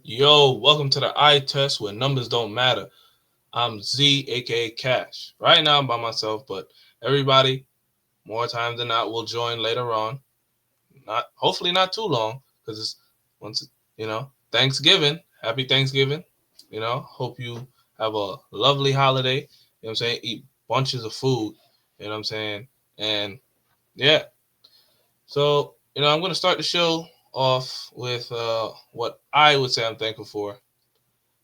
Yo, welcome to the eye test where numbers don't matter. I'm Z, aka Cash. Right now I'm by myself, but everybody, more times than not, will join later on. Not hopefully not too long, because it's once Thanksgiving. Happy Thanksgiving. Hope you have a lovely holiday. You know what I'm saying? Eat bunches of food. You know what I'm saying? And yeah. So, I'm gonna start the show off with what I would say I'm thankful for.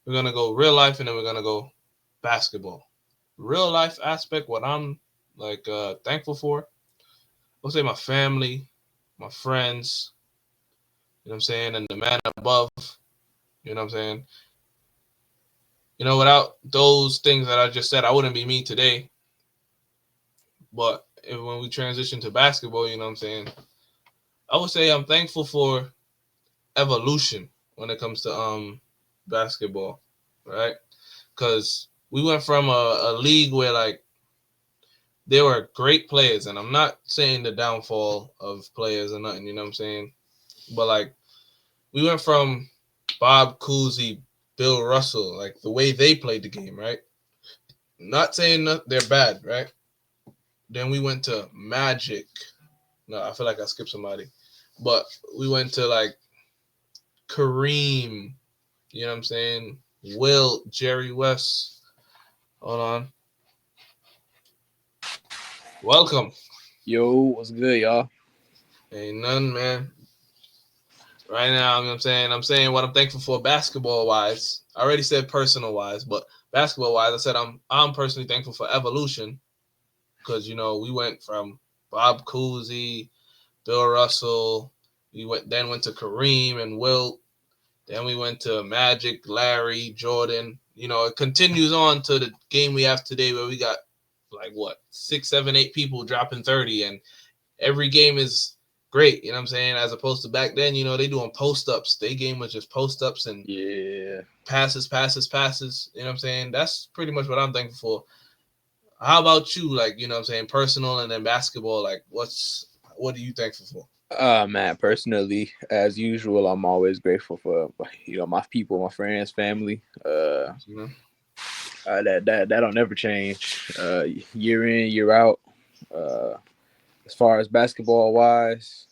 We're gonna go real life and then we're gonna go basketball. Real life aspect, what I'm thankful for. I'll say my family, my friends, what I'm saying, and the man above, what I'm saying. Without those things that I just said, I wouldn't be me today. But when we transition to basketball, what I'm saying, I would say I'm thankful for evolution when it comes to basketball, right? Because we went from a league where they were great players, and I'm not saying the downfall of players or nothing, you know what I'm saying? But we went from Bob Cousy, Bill Russell, the way they played the game, right? Not saying that they're bad, right? Then we went to Magic. No, I feel like I skipped somebody. But we went to Kareem, you know what I'm saying? Will, Jerry West. Hold on. Welcome. Yo, what's good, y'all? Ain't none, man. Right now, you know what I'm saying? I'm saying what I'm thankful for basketball wise. I already said personal wise, but basketball wise, I said I'm personally thankful for evolution because we went from Bob Cousy, Bill Russell, went to Kareem and Wilt, then we went to Magic, Larry, Jordan. It continues on to the game we have today where we got what, 6, 7, 8 people dropping 30, and every game is great, you know what I'm saying? As opposed to back then, they doing post ups. Their game was just post ups and Yeah. passes, passes, passes. You know what I'm saying? That's pretty much what I'm thankful for. How about you? You know what I'm saying? Personal and then basketball. What are you thankful for? Man, personally, as usual, I'm always grateful for my people, my friends, family. You know? That don't never change. Year in, year out. Uh, as far as basketball wise,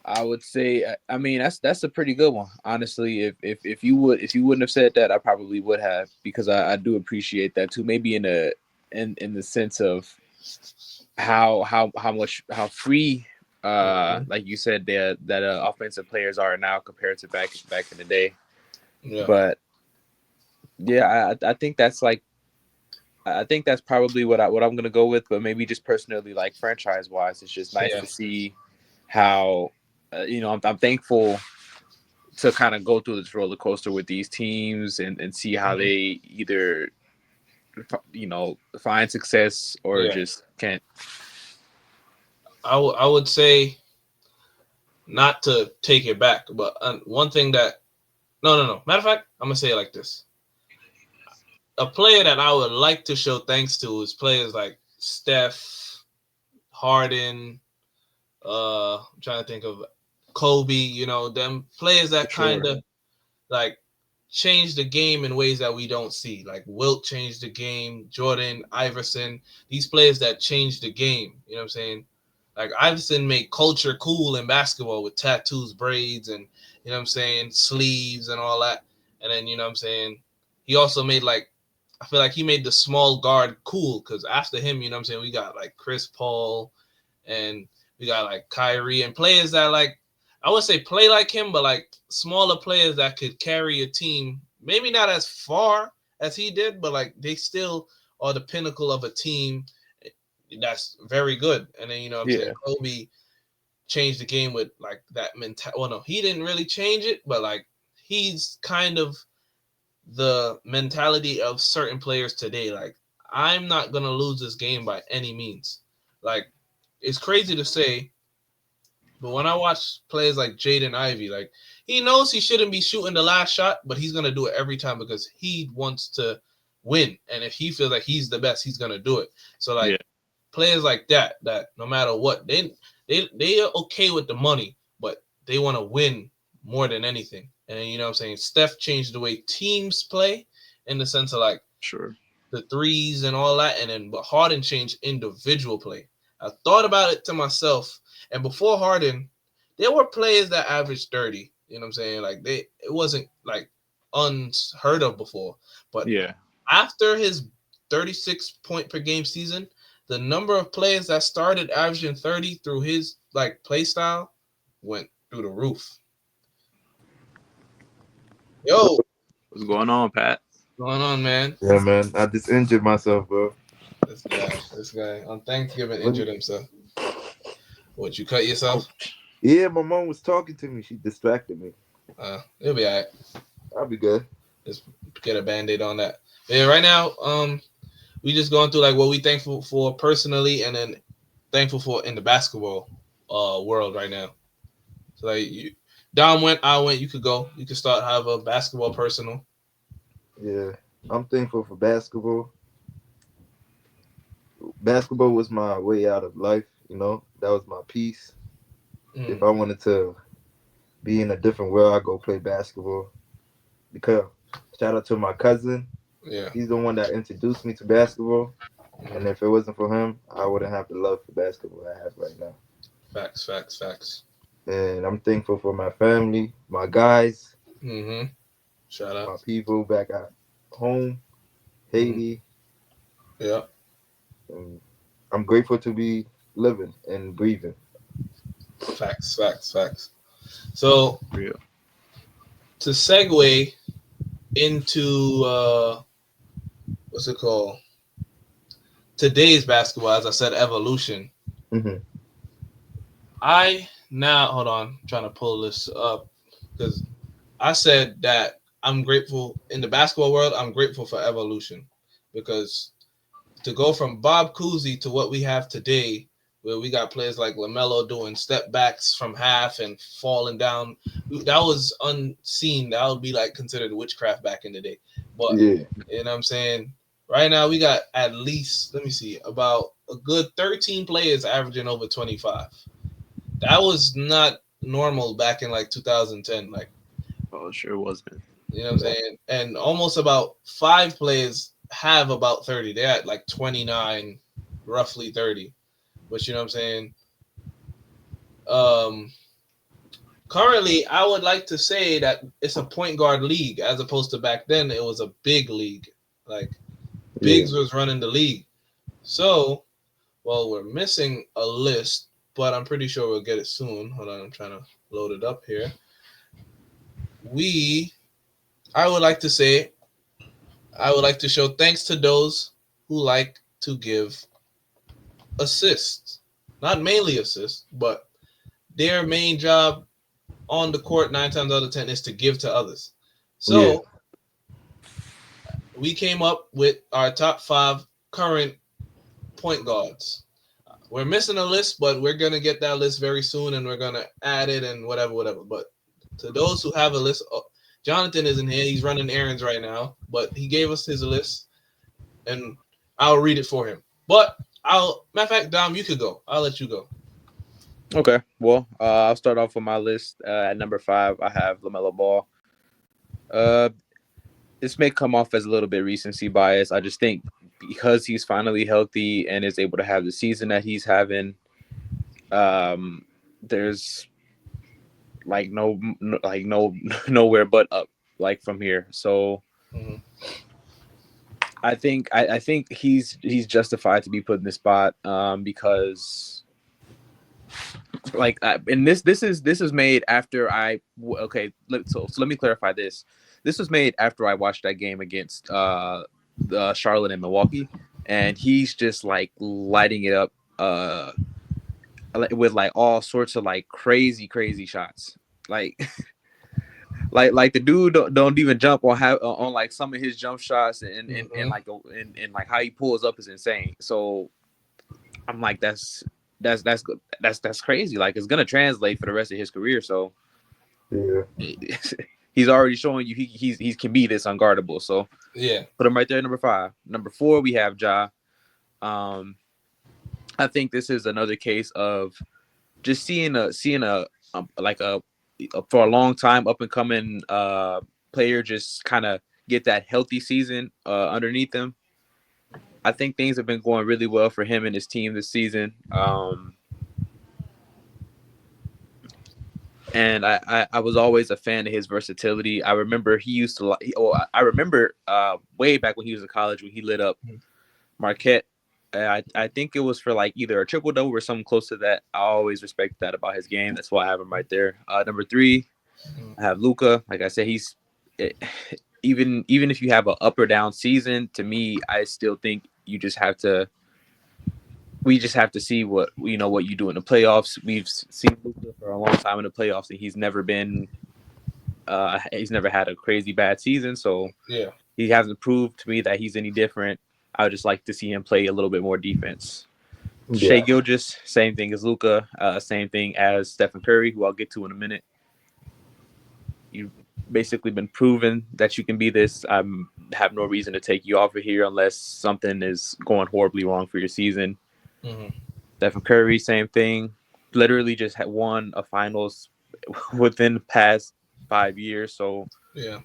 I would say, I mean, that's a pretty good one, honestly. If you wouldn't have said that, I probably would have, because I do appreciate that too. Maybe in the sense of how free, Mm-hmm. like you said, that offensive players are now compared to back in the day. Yeah. But yeah, I think that's I think that's probably what I'm gonna go with. But maybe just personally, like franchise wise, it's just nice Yeah. to see how, I'm thankful to kind of go through this roller coaster with these teams, and see how Mm-hmm. they either find success or Yeah. just can't. I would say not to take it back, but one thing that no, no, no. Matter of fact, I'm gonna say it like this: a player that I would like to show thanks to is players like Steph, Harden. I'm trying to think of Kobe. Them players For that kind sure. of like change the game in ways that we don't see. Like Wilt changed the game, Jordan, Iverson. These players that changed the game. You know what I'm saying? Like Iverson made culture cool in basketball with tattoos, braids, and what I'm saying, sleeves and all that. And then what I'm saying, he also made I feel like he made the small guard cool because after him, what I'm saying, we got Chris Paul and we got Kyrie and players that I would say play like him, but smaller players that could carry a team, maybe not as far as he did, but they still are the pinnacle of a team that's very good. And then what I'm saying, Yeah. Kobe changed the game with that mentality. Well, no, he didn't really change it, but he's kind of the mentality of certain players today. I'm not gonna lose this game by any means. Like it's crazy to say, but when I watch players like Jaden Ivey, he knows he shouldn't be shooting the last shot, but he's gonna do it every time because he wants to win. And if he feels like he's the best, he's gonna do it. So Yeah. players like that no matter what, they are okay with the money, but they want to win more than anything. And you know what I'm saying? Steph changed the way teams play in the sense of like Sure. the threes and all that. And then but Harden changed individual play. I thought about it to myself. And before Harden, there were players that averaged 30. You know what I'm saying? Like it wasn't like unheard of before. But Yeah. after his 36 point per game season, the number of players that started averaging 30 through his like play style went through the roof. Yo, What's going on, Pat? what's going on, man? Yeah, man. I just injured myself, bro. This guy on Thanksgiving What? injured himself. What, you cut yourself? Yeah, my mom was talking to me. She distracted me. It'll be all right. I'll be good. Just get a band-aid on that. But yeah, right now, we just going through like what we thankful for personally, and then thankful for in the basketball world right now. So like you, Dom went, I went. You could go. You could start have a basketball personal. Yeah, I'm thankful for basketball. Basketball was my way out of life. You know, that was my peace. If I wanted to be in a different world, I go play basketball. Because shout out to my cousin. Yeah. He's the one that introduced me to basketball. And if it wasn't for him, I wouldn't have the love for basketball I have right now. Facts. And I'm thankful for my family, my guys, Shout my out. people back at home, Haiti. Yeah. And I'm grateful to be living and breathing. Facts. So Real. to segue into what's it called? Today's basketball, as I said, evolution. Mm-hmm. Hold on, I'm trying to pull this up because I said that I'm grateful in the basketball world. I'm grateful for evolution because to go from Bob Cousy to what we have today, where we got players like LaMelo doing step backs from half and falling down, that was unseen. That would be like considered witchcraft back in the day. But Yeah. you know what I'm saying? Right now we got at least, let me see, about a good 13 players averaging over 25. That was not normal back in like 2010. Like, Oh, it sure wasn't. you know what I'm saying? And almost about 5 players have about 30. They're at like 29, roughly 30. But you know what I'm saying? Currently, I would like to say that it's a point guard league as opposed to back then. It was a big league. Like, Biggs was running the league. So, well, we're missing a list, but I'm pretty sure we'll get it soon. Hold on, I'm trying to load it up here. I would like to show thanks to those who like to give assists. Not mainly assists, but their main job on the court 9 times out of 10 is to give to others. So we came up with our top 5 current point guards. We're missing a list, but we're going to get that list very soon and we're going to add it and whatever. But to those who have a list, Jonathan isn't here. He's running errands right now, but he gave us his list and I'll read it for him. But matter of fact, Dom, you could go. I'll let you go. Okay. Well, I'll start off with my list. At number 5, I have LaMelo Ball. This may come off as a little bit recency bias. I just think because he's finally healthy and is able to have the season that he's having, there's like nowhere but up like from here. So I think he's justified to be put in this spot because like and this is made after so let me clarify this. This was made after I watched that game against Charlotte and Milwaukee, and he's just like lighting it up with like all sorts of like crazy shots. Like like the dude don't even jump on like some of his jump shots and like how he pulls up is insane. So I'm like that's crazy. Like it's gonna translate for the rest of his career. So he's already showing you he can be this unguardable. So put him right there, number 5. Number 4, we have Ja. I think this is another case of just seeing a for a long time, up and coming player, just kind of get that healthy season underneath him. I think things have been going really well for him and his team this season. And I was always a fan of his versatility. I remember he used to. I remember way back when he was in college when he lit up Marquette. I think it was for like either a triple double or something close to that. I always respect that about his game. That's why I have him right there. Number 3, I have Luka. Like I said, he's even if you have an up or down season. To me, I still think you just have to. We just have to see what what you do in the playoffs. We've seen Luka for a long time in the playoffs, and he's never had a crazy bad season. So yeah, he hasn't proved to me that he's any different. I would just like to see him play a little bit more defense. Shea Gilgeous, same thing as Luka, same thing as Stephen Curry, who I'll get to in a minute. You've basically been proven that you can be this. I have no reason to take you off of here unless something is going horribly wrong for your season. Stephen Curry, same thing. Literally just had won a finals within the past 5 years. So yeah,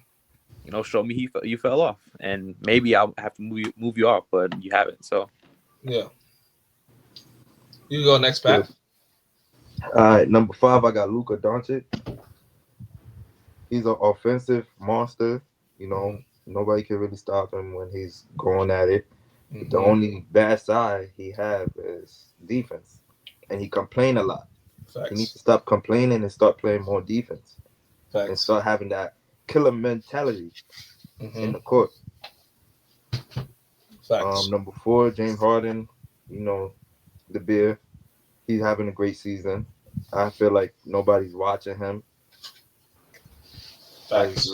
show me you fell off, and maybe I'll have to move you off, but you haven't. So yeah. You go next, Pat. All right, number 5, I got Luka Doncic. He's an offensive monster. Nobody can really stop him when he's going at it. The only bad side he have is defense, and he complain a lot. Facts. He needs to stop complaining and start playing more defense. Facts. And start having that killer mentality in the court. Facts. Number 4, James Harden. The beer. He's having a great season. I feel like nobody's watching him Facts.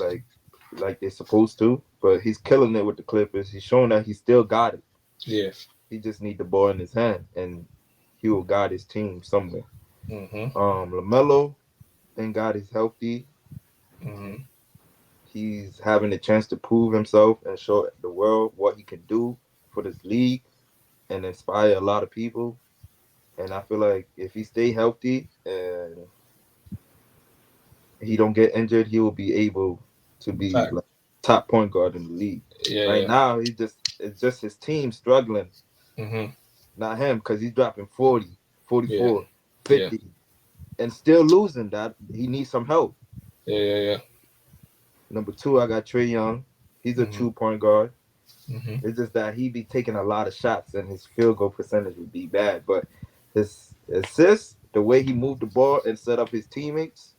like they're supposed to, but he's killing it with the Clippers. He's showing that he still got it. Yeah. He just need the ball in his hand, and he will guide his team somewhere. LaMelo, thank God he's healthy. He's having a chance to prove himself and show the world what he can do for this league and inspire a lot of people. And I feel like if he stay healthy and he don't get injured, he will be able to be like top point guard in the league. Yeah, now, it's just his team struggling. Not him, because he's dropping 40, 44, 50, and still losing. That he needs some help. Yeah. Number 2, I got Trae Young. He's a true point guard. It's just that he be taking a lot of shots and his field goal percentage would be bad. But his assists, the way he moved the ball and set up his teammates,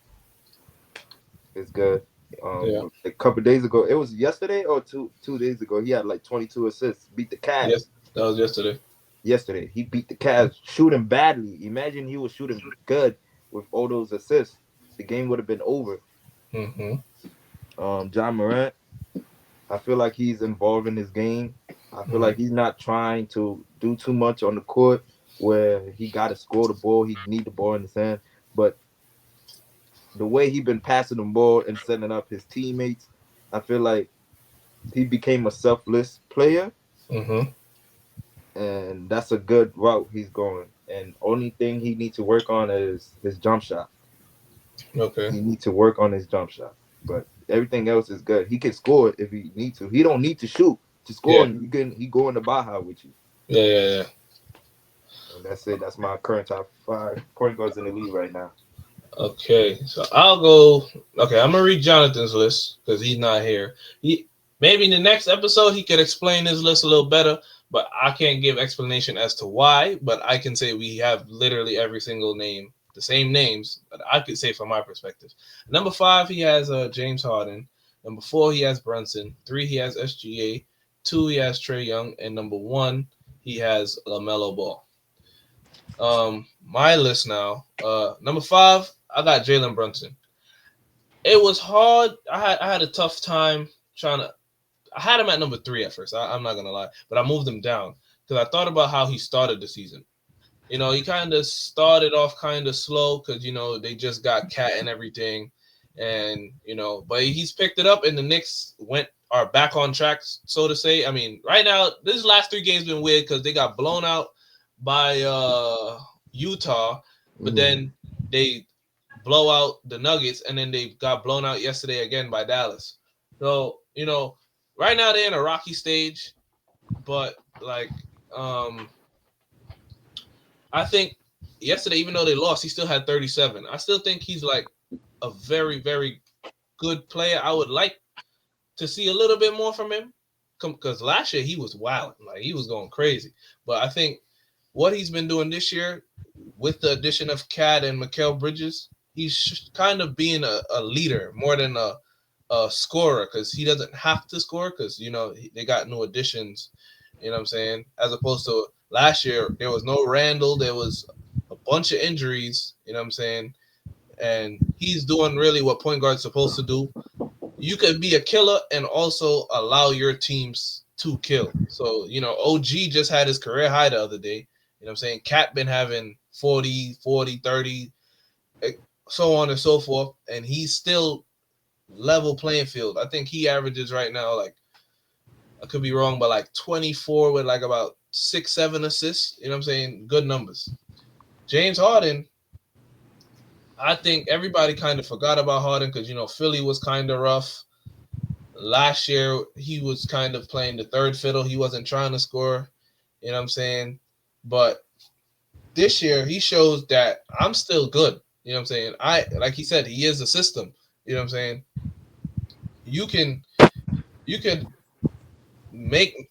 is good. A couple days ago, it was yesterday or two days ago, he had like 22 assists, beat the Cavs. Yes, that was yesterday. Yesterday, he beat the Cavs, shooting badly. Imagine he was shooting good with all those assists. The game would have been over. John Morant, I feel like he's involved in his game. I feel like he's not trying to do too much on the court where he got to score the ball. He need the ball in his hand. But the way he been passing the ball and setting up his teammates, I feel like he became a selfless player. And that's a good route he's going. And only thing he needs to work on is his jump shot. Okay. He needs to work on his jump shot. But everything else is good. He can score it if he needs to. He don't need to shoot to score. Yeah. He go in the Baja with you. Yeah. And that's it. That's my current top 5 point guards in the league right now. Okay, so I'll go. Okay, I'm gonna read Jonathan's list because he's not here. Maybe in the next episode he could explain his list a little better, but I can't give explanation as to why. But I can say we have literally every single name, the same names. But I could say from my perspective. Number 5, he has James Harden. Number 4, he has Brunson. 3, he has SGA. 2, he has Trae Young, and number 1, he has LaMelo Ball. My list now. Number 5, I got Jalen Brunson. It was hard. I had a tough time trying to. I had him at number 3 at first. I'm not gonna lie, but I moved him down because I thought about how he started the season. He kind of started off kind of slow because they just got Cat and everything, and but he's picked it up, and the Knicks are back on track, so to say. I mean, right now this last 3 games been weird because they got blown out by Utah, but then they blow out the Nuggets, and then they got blown out yesterday again by Dallas. So, right now they're in a rocky stage, but like I think yesterday, even though they lost, he still had 37. I still think he's like a very, very good player. I would like to see a little bit more from him because last year he was wild, like he was going crazy. But I think what he's been doing this year with the addition of Cat and Mikal Bridges, he's kind of being a leader more than a scorer because he doesn't have to score because they got new additions. You know what I'm saying? As opposed to last year, there was no Randall, there was a bunch of injuries. You know what I'm saying? And he's doing really what point guard's supposed to do. You could be a killer and also allow your teams to kill. So, OG just had his career high the other day. You know what I'm saying? Cat been having 40, 30, so on and so forth. And he's still level playing field. I think he averages right now, like, I could be wrong, but like 24 with like about 6-7 assists. You know what I'm saying? Good numbers. James Harden, I think everybody kind of forgot about Harden because, Philly was kind of rough. Last year, he was kind of playing the third fiddle. He wasn't trying to score. You know what I'm saying? But this year, he shows that I'm still good. You know what I'm saying? Like he said, he is a system. You know what I'm saying? You could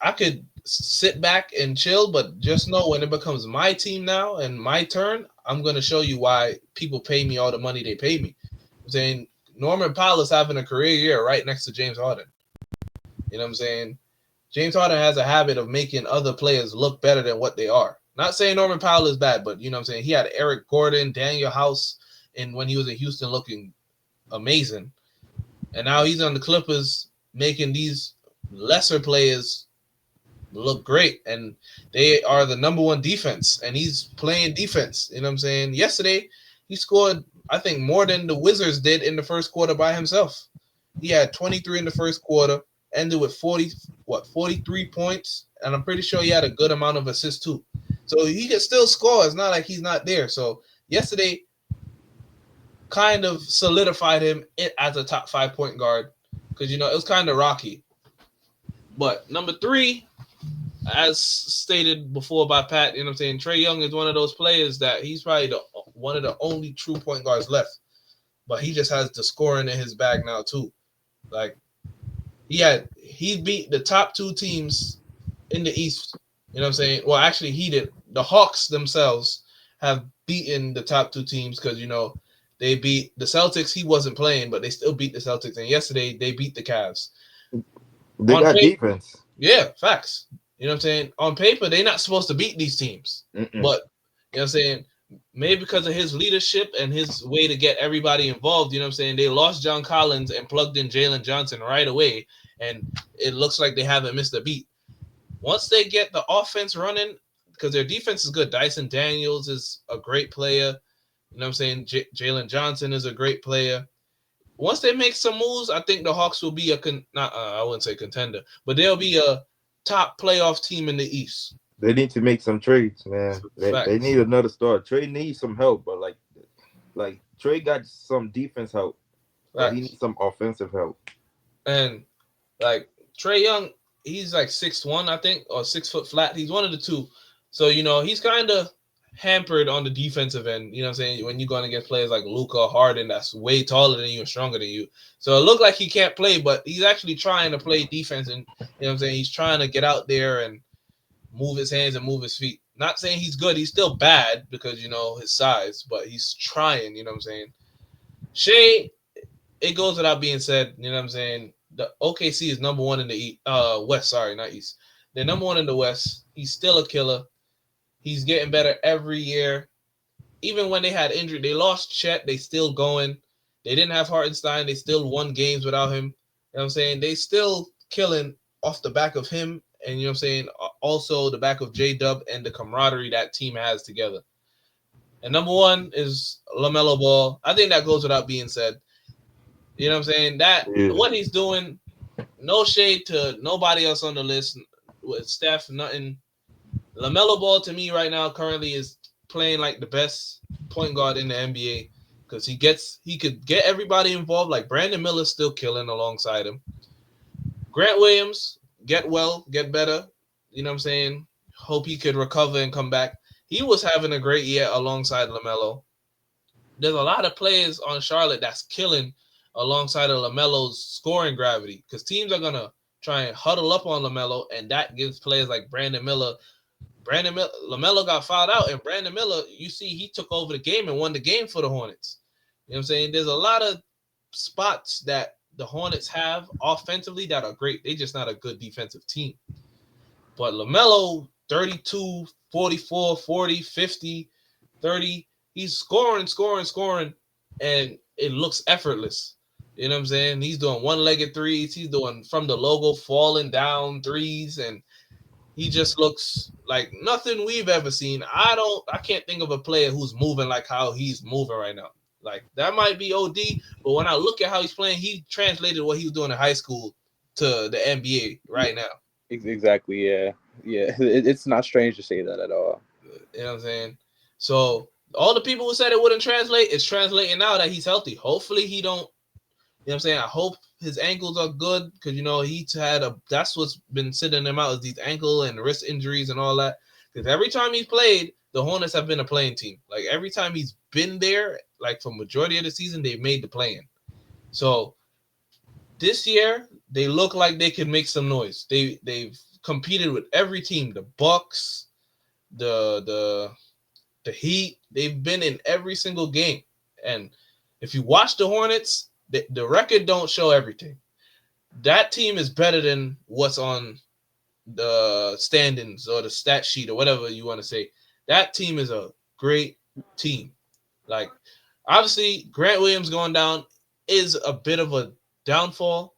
I could sit back and chill, but just know when it becomes my team now and my turn, I'm going to show you why people pay me all the money they pay me. I'm saying Norman Powell is having a career year right next to James Harden. You know what I'm saying? James Harden has a habit of making other players look better than what they are. Not saying Norman Powell is bad, but you know what I'm saying? He had Eric Gordon, Daniel House, and when he was in Houston looking amazing. And now he's on the Clippers making these lesser players look great, and they are the number one defense, and he's playing defense. You know what I'm saying? Yesterday, he scored, I think, more than the Wizards did in the first quarter by himself. He had 23 in the first quarter, ended with 43 points, and I'm pretty sure he had a good amount of assists too. So he can still score. It's not like he's not there. So yesterday kind of solidified him as a top 5 point guard because, it was kind of rocky. But number 3, as stated before by Pat, you know what I'm saying, Trae Young is one of those players that he's probably one of the only true point guards left. But he just has the scoring in his bag now too. Like he beat the top 2 teams in the East. You know what I'm saying? Well, actually he did. The Hawks themselves have beaten the top 2 teams because, they beat the Celtics. He wasn't playing, but they still beat the Celtics. And yesterday they beat the Cavs. They got defense. Yeah, facts. You know what I'm saying? On paper, they're not supposed to beat these teams. But, you know what I'm saying? Maybe because of his leadership and his way to get everybody involved, you know what I'm saying? They lost John Collins and plugged in Jalen Johnson right away, and it looks like they haven't missed a beat. Once they get the offense running, because their defense is good. Dyson Daniels is a great player. You know what I'm saying? Jalen Johnson is a great player. Once they make some moves, I think the Hawks will be I wouldn't say contender, but they'll be a top playoff team in the East. They need to make some trades, man. They need another star. Trae needs some help, but like Trae got some defense help. But he needs some offensive help. And like Trae Young, he's like 6'1", I think, or 6 foot flat. He's one of the two. So, he's kind of hampered on the defensive end, you know what I'm saying, when you're going against players like Luka, Harden, that's way taller than you and stronger than you. So it looked like he can't play, but he's actually trying to play defense, and you know what I'm saying, he's trying to get out there and move his hands and move his feet. Not saying he's good, he's still bad because, his size, but he's trying, you know what I'm saying. Shea, it goes without being said, you know what I'm saying, the OKC is number 1 in the West, sorry, not East. They're number 1 in the West. He's still a killer. He's getting better every year. Even when they had injury, they lost Chet. They still going. They didn't have Hartenstein. They still won games without him. You know what I'm saying? They still killing off the back of him. And you know what I'm saying? Also the back of J-Dub and the camaraderie that team has together. And number 1 is LaMelo Ball. I think that goes without being said. You know what I'm saying? What he's doing, no shade to nobody else on the list. With Steph, nothing. LaMelo Ball to me right now currently is playing like the best point guard in the NBA because he could get everybody involved. Like Brandon Miller's still killing alongside him. Grant Williams, get well, get better. You know what I'm saying? Hope he could recover and come back. He was having a great year alongside LaMelo. There's a lot of players on Charlotte that's killing alongside of LaMelo's scoring gravity because teams are going to try and huddle up on LaMelo, and that gives players like Brandon Miller. LaMelo got fouled out, and Brandon Miller, you see, he took over the game and won the game for the Hornets. You know what I'm saying? There's a lot of spots that the Hornets have offensively that are great. They're just not a good defensive team. But LaMelo, 32, 44, 40, 50, 30, he's scoring, and it looks effortless. You know what I'm saying? He's doing one-legged threes. He's doing from the logo falling down threes, and he just looks like nothing we've ever seen. I can't think of a player who's moving like how he's moving right now. Like, that might be OD, but when I look at how he's playing, he translated what he was doing in high school to the NBA right now. Exactly, yeah. It's not strange to say that at all. You know what I'm saying? So all the people who said it wouldn't translate, it's translating now that he's healthy. Hopefully he don't, you know what I'm saying? I hope his ankles are good because, you know, that's what's been sitting him out is these ankle and wrist injuries and all that. Because every time he's played, the Hornets have been a playing team. Like, every time he's been there, like, for majority of the season, they've made the play-in. So this year, they look like they can make some noise. They've competed with every team, the Bucks, the Heat. They've been in every single game. And if you watch the Hornets, the record don't show everything. That team is better than what's on the standings or the stat sheet or whatever you want to say. That team is a great team. Like, obviously, Grant Williams going down is a bit of a downfall,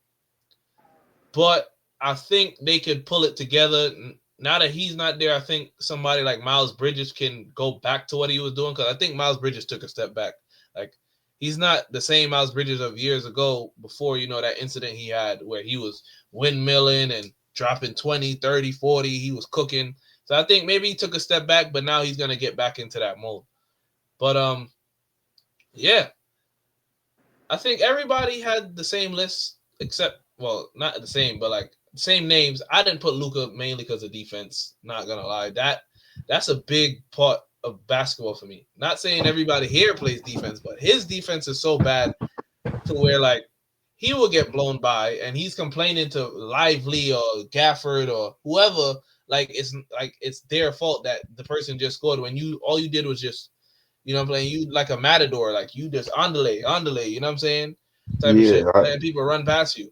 but I think they could pull it together. Now that he's not there, I think somebody like Miles Bridges can go back to what he was doing, because I think Miles Bridges took a step back. Like, he's not the same Miles Bridges of years ago before, you know, that incident he had where he was windmilling and dropping 20, 30, 40. He was cooking. So I think maybe he took a step back, but now he's going to get back into that mode. But, yeah. I think everybody had the same list except, well, not the same, but like same names. I didn't put Luka mainly because of defense. Not going to lie. That's a big part of basketball for me. Not saying everybody here plays defense, but his defense is so bad to where, like, he will get blown by and he's complaining to Lively or Gafford or whoever. Like, it's their fault that the person just scored when all you did was just, you know what I'm saying, you like a matador, like you just underlay, you know what I'm saying? Type of shit. Letting people run past you.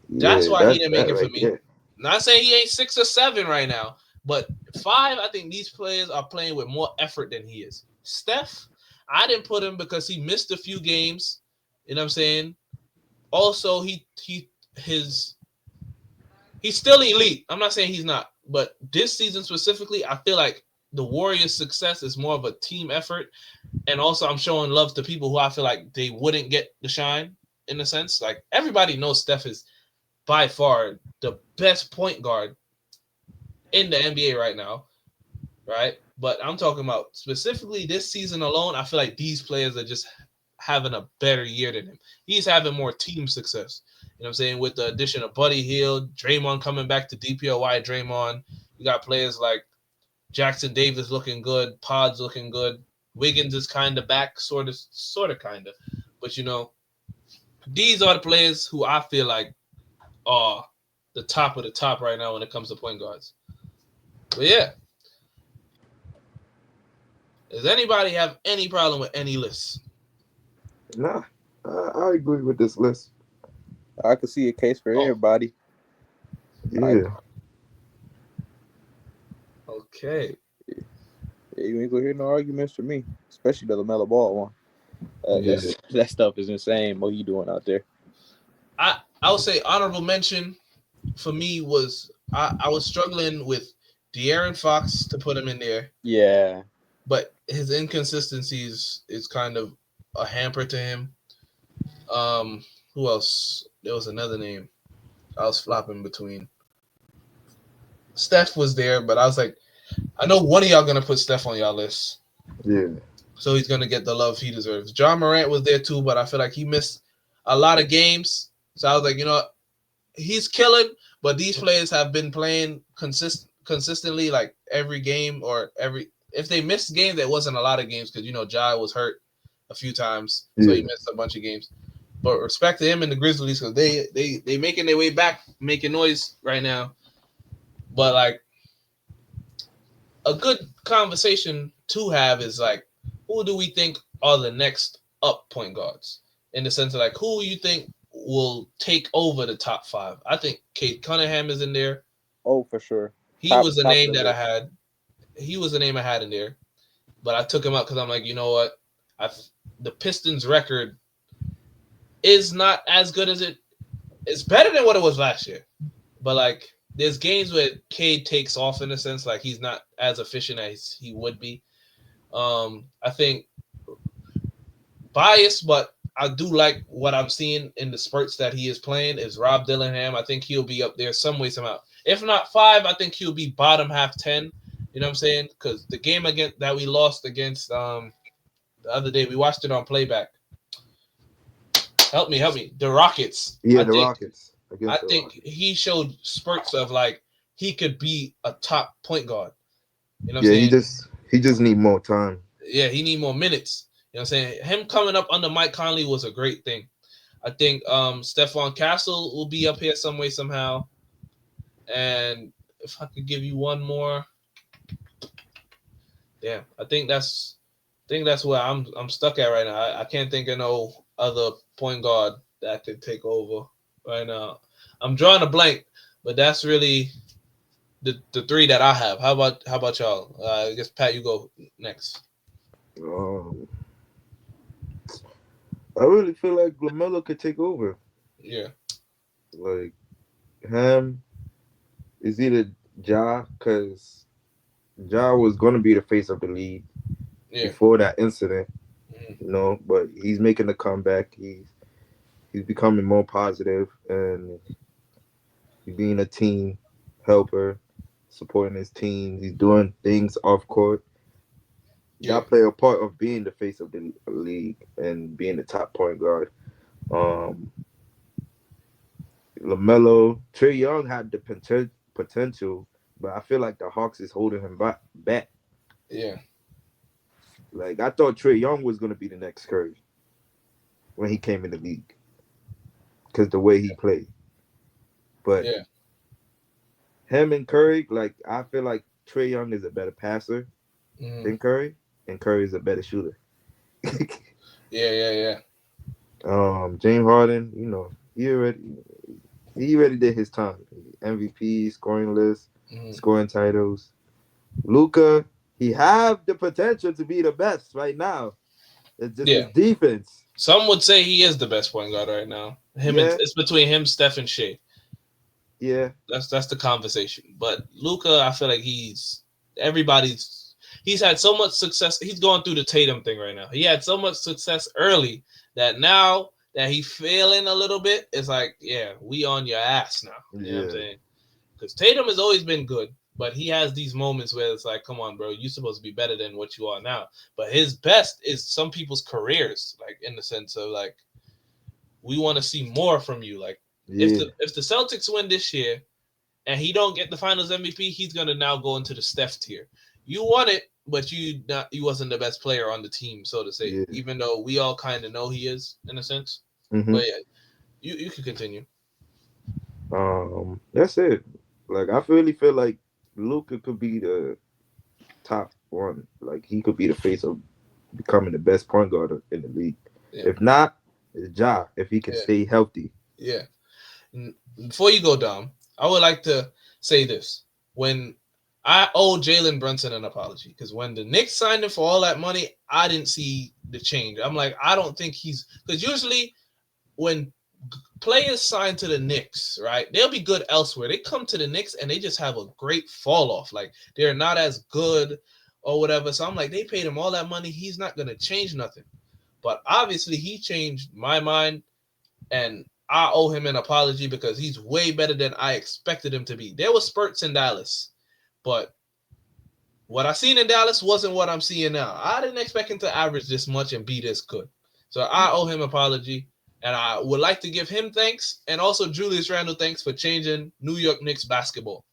That's why he didn't make it for me. Yeah. Not saying he ain't 6 or 7 right now, but 5, I think these players are playing with more effort than he is. Steph, I didn't put him because he missed a few games. You know what I'm saying? Also, he's still elite. I'm not saying he's not, but this season specifically, I feel like the Warriors' success is more of a team effort. And also, I'm showing love to people who I feel like they wouldn't get the shine, in a sense. Like, everybody knows Steph is by far the best point guard in the NBA right now, right? But I'm talking about specifically this season alone, I feel like these players are just having a better year than him. He's having more team success. You know what I'm saying? With the addition of Buddy Hield, Draymond coming back to DPOY Draymond. You got players like Jackson Davis looking good, Pods looking good. Wiggins is kind of back, sort of, kind of. But, you know, these are the players who I feel like are the top of the top right now when it comes to point guards. But, yeah. Does anybody have any problem with any list? Nah, I agree with this list. I could see a case for everybody. Yeah. Okay. Yeah, you ain't gonna hear no arguments from me, especially the LaMelo Ball one. That stuff is insane. What are you doing out there? I would say honorable mention for me was I was struggling with De'Aaron Fox to put him in there. Yeah. But his inconsistencies is kind of a hamper to him. Who else? There was another name I was flopping between. Steph was there, but I was like, I know one of y'all gonna put Steph on y'all list. Yeah. So he's gonna get the love he deserves. John Morant was there too, but I feel like he missed a lot of games. So I was like, he's killing, but these players have been playing consistently, like every game or every. If they missed games, there wasn't a lot of games because Jai was hurt a few times, so he missed a bunch of games. But respect to him and the Grizzlies because they making their way back, making noise right now. But like a good conversation to have is like, who do we think are the next up point guards? In the sense of like, who you think will take over the top 5? I think Kate Cunningham is in there. Oh, for sure. He was a name that I had. He was a name I had in there, but I took him out because I'm like, you know what? The Pistons record is not as good as it's better than what it was last year. But like there's games where Cade takes off in a sense, like he's not as efficient as he would be. I think biased, but I do like what I'm seeing in the spurts that he is playing is Rob Dillingham. I think he'll be up there some way, somehow. If not 5, I think he'll be bottom half 10. You know what I'm saying? Because the game that we lost against the other day, we watched it on playback. Help me. The Rockets. Yeah, Rockets. I think he showed spurts of like he could be a top point guard. You know what I'm saying? He just need more time. Yeah, he need more minutes. You know what I'm saying? Him coming up under Mike Conley was a great thing. I think Stephon Castle will be up here some way, somehow. And if I could give you one more. Yeah, I think that's where I'm stuck at right now. I can't think of no other point guard that could take over right now. I'm drawing a blank, but that's really the 3 that I have. How about y'all? I guess Pat, you go next. I really feel like LaMelo could take over. Yeah. Like him is either Ja, because Ja was going to be the face of the league before that incident, but he's making a comeback. He's becoming more positive and he's being a team helper, supporting his team. He's doing things off court. Ja play a part of being the face of the league and being the top point guard. LaMelo, Trae Young had the potential, but I feel like the Hawks is holding him back. Yeah. Like I thought Trae Young was gonna be the next Curry when he came in the league, because the way he played. But him and Curry, like I feel like Trae Young is a better passer than Curry, and Curry is a better shooter. Yeah. James Harden, he already did his time. MVP, scoring list, scoring titles. Luka, he have the potential to be the best right now. It's just his defense. Some would say he is the best point guard right now. It's between him, Steph, and Shea. Yeah, that's the conversation. But Luka, I feel like he's had so much success. He's going through the Tatum thing right now. He had so much success early that now that he's failing a little bit, it's like, we on your ass now. You know what I'm saying? Because Tatum has always been good, but he has these moments where it's like, come on, bro, you're supposed to be better than what you are now. But his best is some people's careers, like in the sense of like, we want to see more from you. Like if the Celtics win this year and he don't get the Finals MVP, he's gonna now go into the Steph tier. You won it, but you wasn't the best player on the team, so to say. Even though we all kind of know he is in a sense. But you can continue. That's it. Like I really feel like Luka could be the top one. Like he could be the face of becoming the best point guard in the league. If not, it's Ja. If he can stay healthy. Yeah. Before you go, Dom, I would like to say this. When I owe Jalen Brunson an apology, because when the Knicks signed him for all that money, I didn't see the change. I'm like, I don't think because usually when players sign to the Knicks, right, they'll be good elsewhere. They come to the Knicks and they just have a great fall off. Like they're not as good or whatever. So I'm like, they paid him all that money. He's not going to change nothing. But obviously he changed my mind, and I owe him an apology because he's way better than I expected him to be. There were spurts in Dallas, but what I seen in Dallas wasn't what I'm seeing now. I didn't expect him to average this much and be this good. So I owe him an apology. And I would like to give him thanks and also Julius Randle thanks for changing New York Knicks basketball.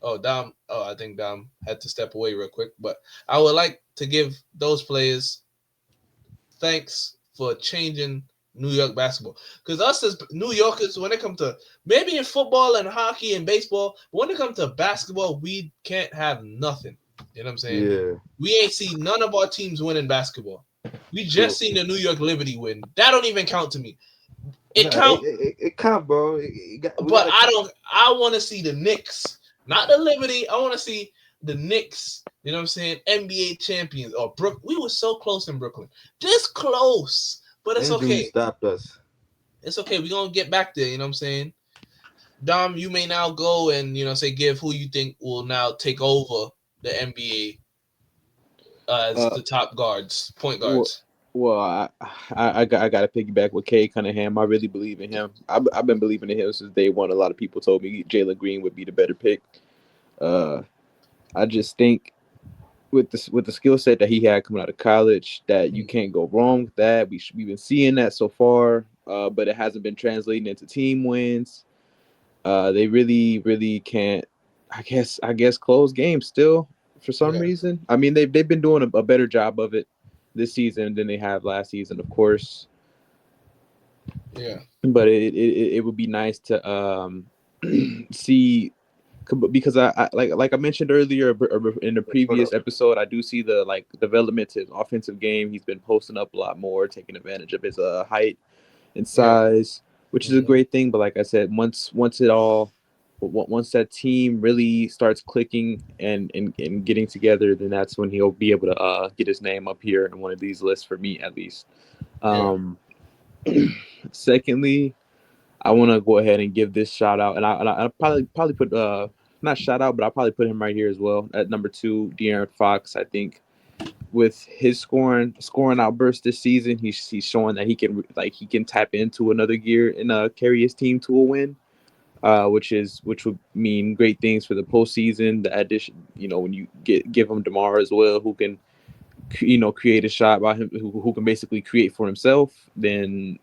Oh, Dom. Oh, I think Dom had to step away real quick. But I would like to give those players thanks for changing New York basketball. Because us as New Yorkers, when it comes to maybe in football and hockey and baseball, but when it comes to basketball, we can't have nothing. You know what I'm saying? Yeah. We ain't seen none of our teams win in basketball. We True. just seen the New York Liberty win. That don't even count to me. Nah, it count, bro. But I don't. I want to see the Knicks, not the Liberty. I want to see the Knicks. You know what I'm saying? NBA champions or Brook. We were so close in Brooklyn, this close, but it's Injury okay. stopped us. It's okay. We're gonna get back there. You know what I'm saying? Dom, you may now go and say give who you think will now take over the NBA as the top guards, point guards. Well, I got to piggyback with Kay Cunningham. I really believe in him. I've been believing in him since day one. A lot of people told me Jalen Green would be the better pick. I just think with the skill set that he had coming out of college, that you can't go wrong with that. We've been seeing that so far, but it hasn't been translating into team wins. They really can't. I guess close games still for some reason. I mean, they've been doing a better job of it this season than they have last season, of course. Yeah. But it would be nice to see, because I like I mentioned earlier in the previous episode, I do see the development to his offensive game. He's been posting up a lot more, taking advantage of his height and size, which is a great thing. But like I said, once that team really starts clicking and getting together, then that's when he'll be able to get his name up here in one of these lists, for me at least. Secondly, I want to go ahead and give this shout out, and I probably put not shout out, but I'll probably put him right here as well at number 2, De'Aaron Fox. I think with his scoring outburst this season, he's showing that he can tap into another gear and carry his team to a win. Which would mean great things for the postseason. The addition, when you give him DeMar as well, who can, create a shot by him, who can basically create for himself, then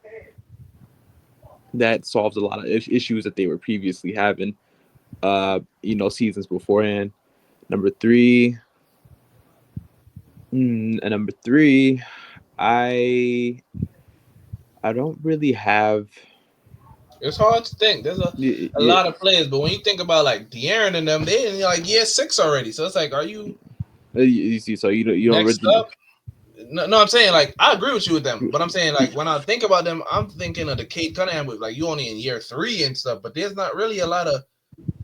that solves a lot of issues that they were previously having, seasons beforehand. Number 3, I don't really have. It's hard to think. There's a lot of players, but when you think about like De'Aaron and them, they in like year 6 already. So it's like, are you? You see, so you don't next really. Up? No, I'm saying like I agree with you with them, but I'm saying like when I think about them, I'm thinking of the Cade Cunningham with like you only in year 3 and stuff, but there's not really a lot of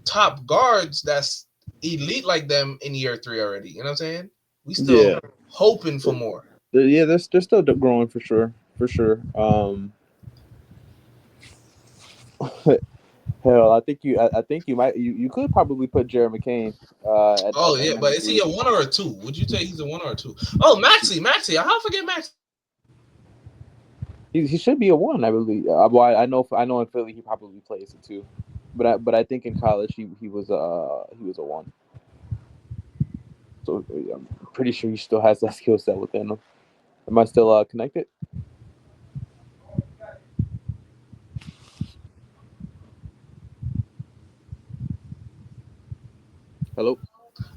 top guards that's elite like them in year 3 already. You know what I'm saying? We still hoping for more. Yeah, they're still growing for sure. Hell, I think you might you could probably put Jared McCain. But is he a 1 or a 2? Would you say he's a 1 or a 2? Oh, Maxey, how forget Maxey? He should be a 1, I believe. Well, I know in Philly he probably plays a 2, but I think in college he was a 1. So I'm pretty sure he still has that skill set within him. Am I still connected? Hello?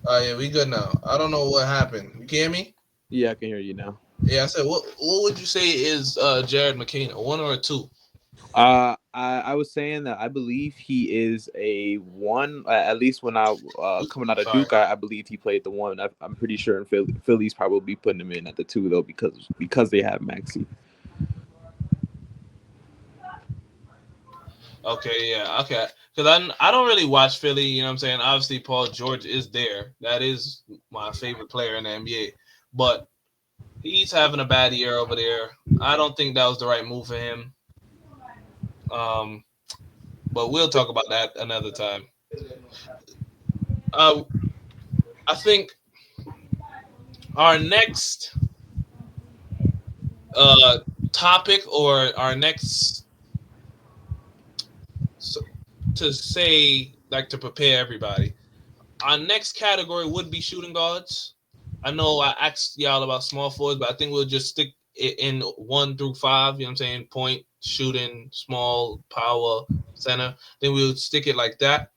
Yeah, we good now. I don't know what happened. You can hear me? Yeah, I can hear you now. Yeah, I said, what would you say is Jared McCain, a 1 or a 2? I was saying that I believe he is a 1. At least when I coming out of Duke, I believe he played the 1. I'm pretty sure in Philly's probably putting him in at the 2 though, because they have Maxey. Okay, yeah, okay. Because I don't really watch Philly, you know what I'm saying? Obviously, Paul George is there. That is my favorite player in the NBA. But he's having a bad year over there. I don't think that was the right move for him. But we'll talk about that another time. I think our next topic or our next to say, like, to prepare everybody, our next category would be shooting guards. I know I asked y'all about small forwards, but I think we'll just stick it in 1 through 5. You know what I'm saying? Point, shooting, small, power, center. Then we'll stick it like that.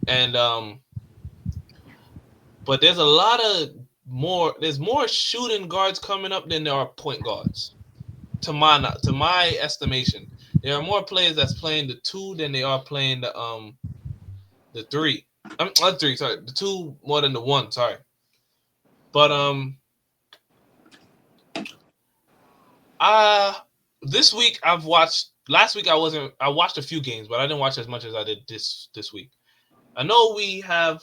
And but there's a lot of more. There's more shooting guards coming up than there are point guards. To my estimation, there are more players that's playing the 2 than they are playing the 3. Not 3. Sorry, the 2 more than the 1. Sorry, but Uh this week I've watched. Last week I wasn't. I watched a few games, but I didn't watch as much as I did this week. I know we have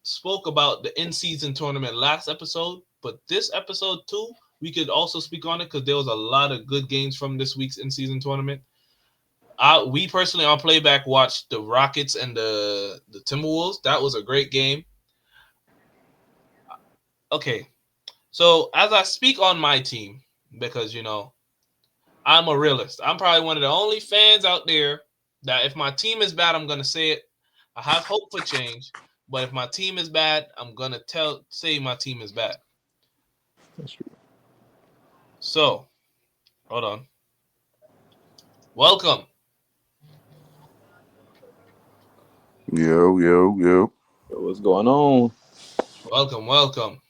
spoke about the in-season tournament last episode, but this episode too, we could also speak on it because there was a lot of good games from this week's in-season tournament. We personally on playback watched the Rockets and the Timberwolves. That was a great game. Okay, so as I speak on my team, because I'm a realist. I'm probably one of the only fans out there that if my team is bad, I'm gonna say it. I have hope for change, but if my team is bad, I'm gonna say my team is bad. That's true. So, hold on. Welcome. Yo. Yo, what's going on? Welcome.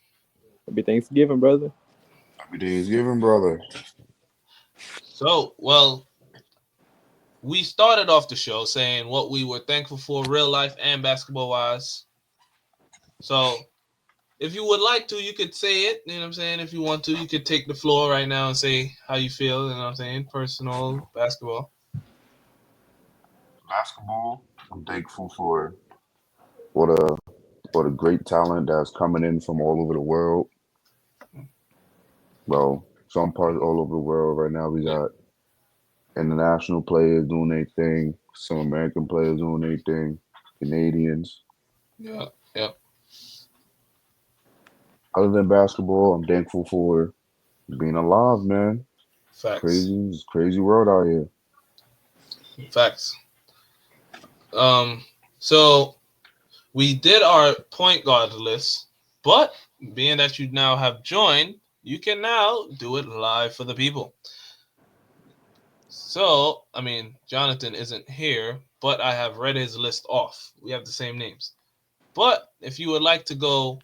Happy Thanksgiving, brother. Happy Thanksgiving, brother. So, well, we started off the show saying what we were thankful for, real life and basketball wise. So, if you would like to, you could say it. You know what I'm saying? If you want to, you could take the floor right now and say how you feel. You know what I'm saying? Personal, basketball. Basketball. I'm thankful for the great talent that's coming in from all over the world. Well, some parts all over the world right now. We got international players doing their thing, some American players doing their thing, Canadians. Yeah. Other than basketball, I'm thankful for being alive, man. Facts. It's crazy world out here. Facts. So we did our point guard list, but being that you now have joined, you can now do it live for the people. So, I mean, Jonathan isn't here, but I have read his list off. We have the same names. But if you would like to go,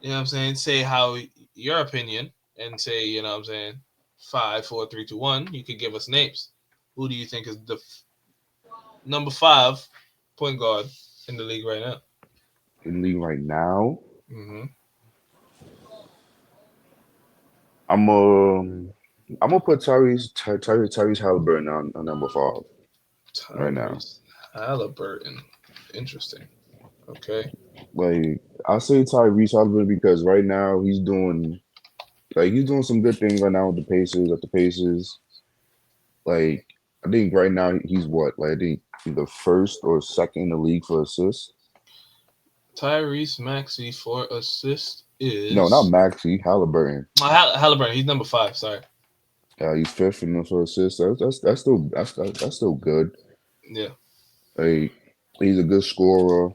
you know what I'm saying, say how your opinion and say, you know what I'm saying, 5, 4, 3, 2, 1, you could give us names. Who do you think is the number 5 point guard in the league right now? In the league right now, Mm-hmm. I'm I'm gonna put Tyrese Halliburton on number 5 right now. Tyrese Halliburton. Interesting. Okay. Like I say Tyrese Halliburton because right now he's doing some good things right now with the Pacers at the Pacers. Like I think right now he's what? Like I think the first or second in the league for assists. Tyrese Maxey for assist No, not is Maxey, Halliburton. Halliburton. He's number 5. Sorry. He's fifth in the for assists. That's still good. Yeah. Like he's a good scorer.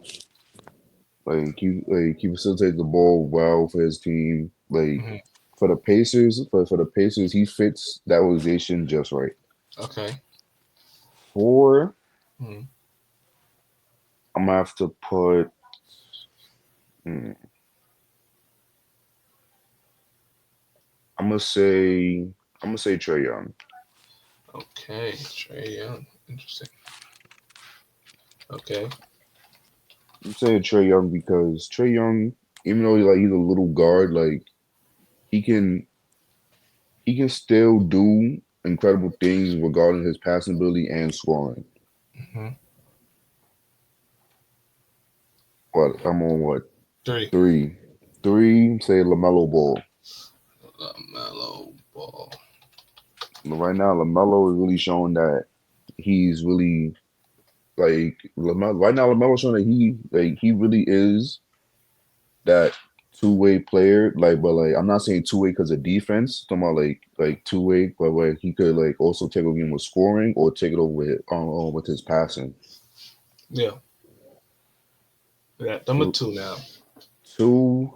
He facilitates the ball well for his team. Like Mm-hmm. for the Pacers, for the Pacers, he fits that organization just right. Okay. 4, Mm-hmm. I'm gonna have to put. hmm, I'm gonna say Trey Young. Okay. Trae Young. Interesting. Okay. I'm saying Trey Young because Trey Young, even though he's a little guard, like he can he can still do incredible things regarding his passing ability and scoring. Mm-hmm. But I'm on what 3. 3, 3. Say LaMelo Ball. Mellow Ball. Right now, LaMelo is really showing that he's really like LaMelo. Right now, LaMelo showing that he really is that two-way player. But I'm not saying two-way because of defense. I'm talking about like two-way, but where he could like also take over game with scoring or take it over with his passing. Yeah. Yeah, number 2 now. 2.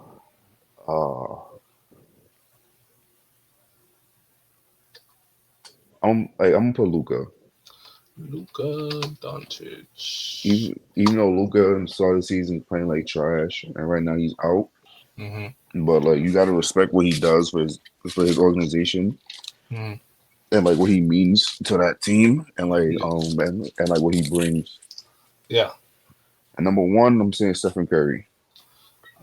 I'm gonna put Luca. Luka Doncic. Even though Luca in the start of the season playing like trash, and right now he's out. But like you gotta respect what he does for his organization Mhm. and like what he means to that team and like Yeah. and like what he brings. Yeah. And number 1, I'm saying Stephen Curry.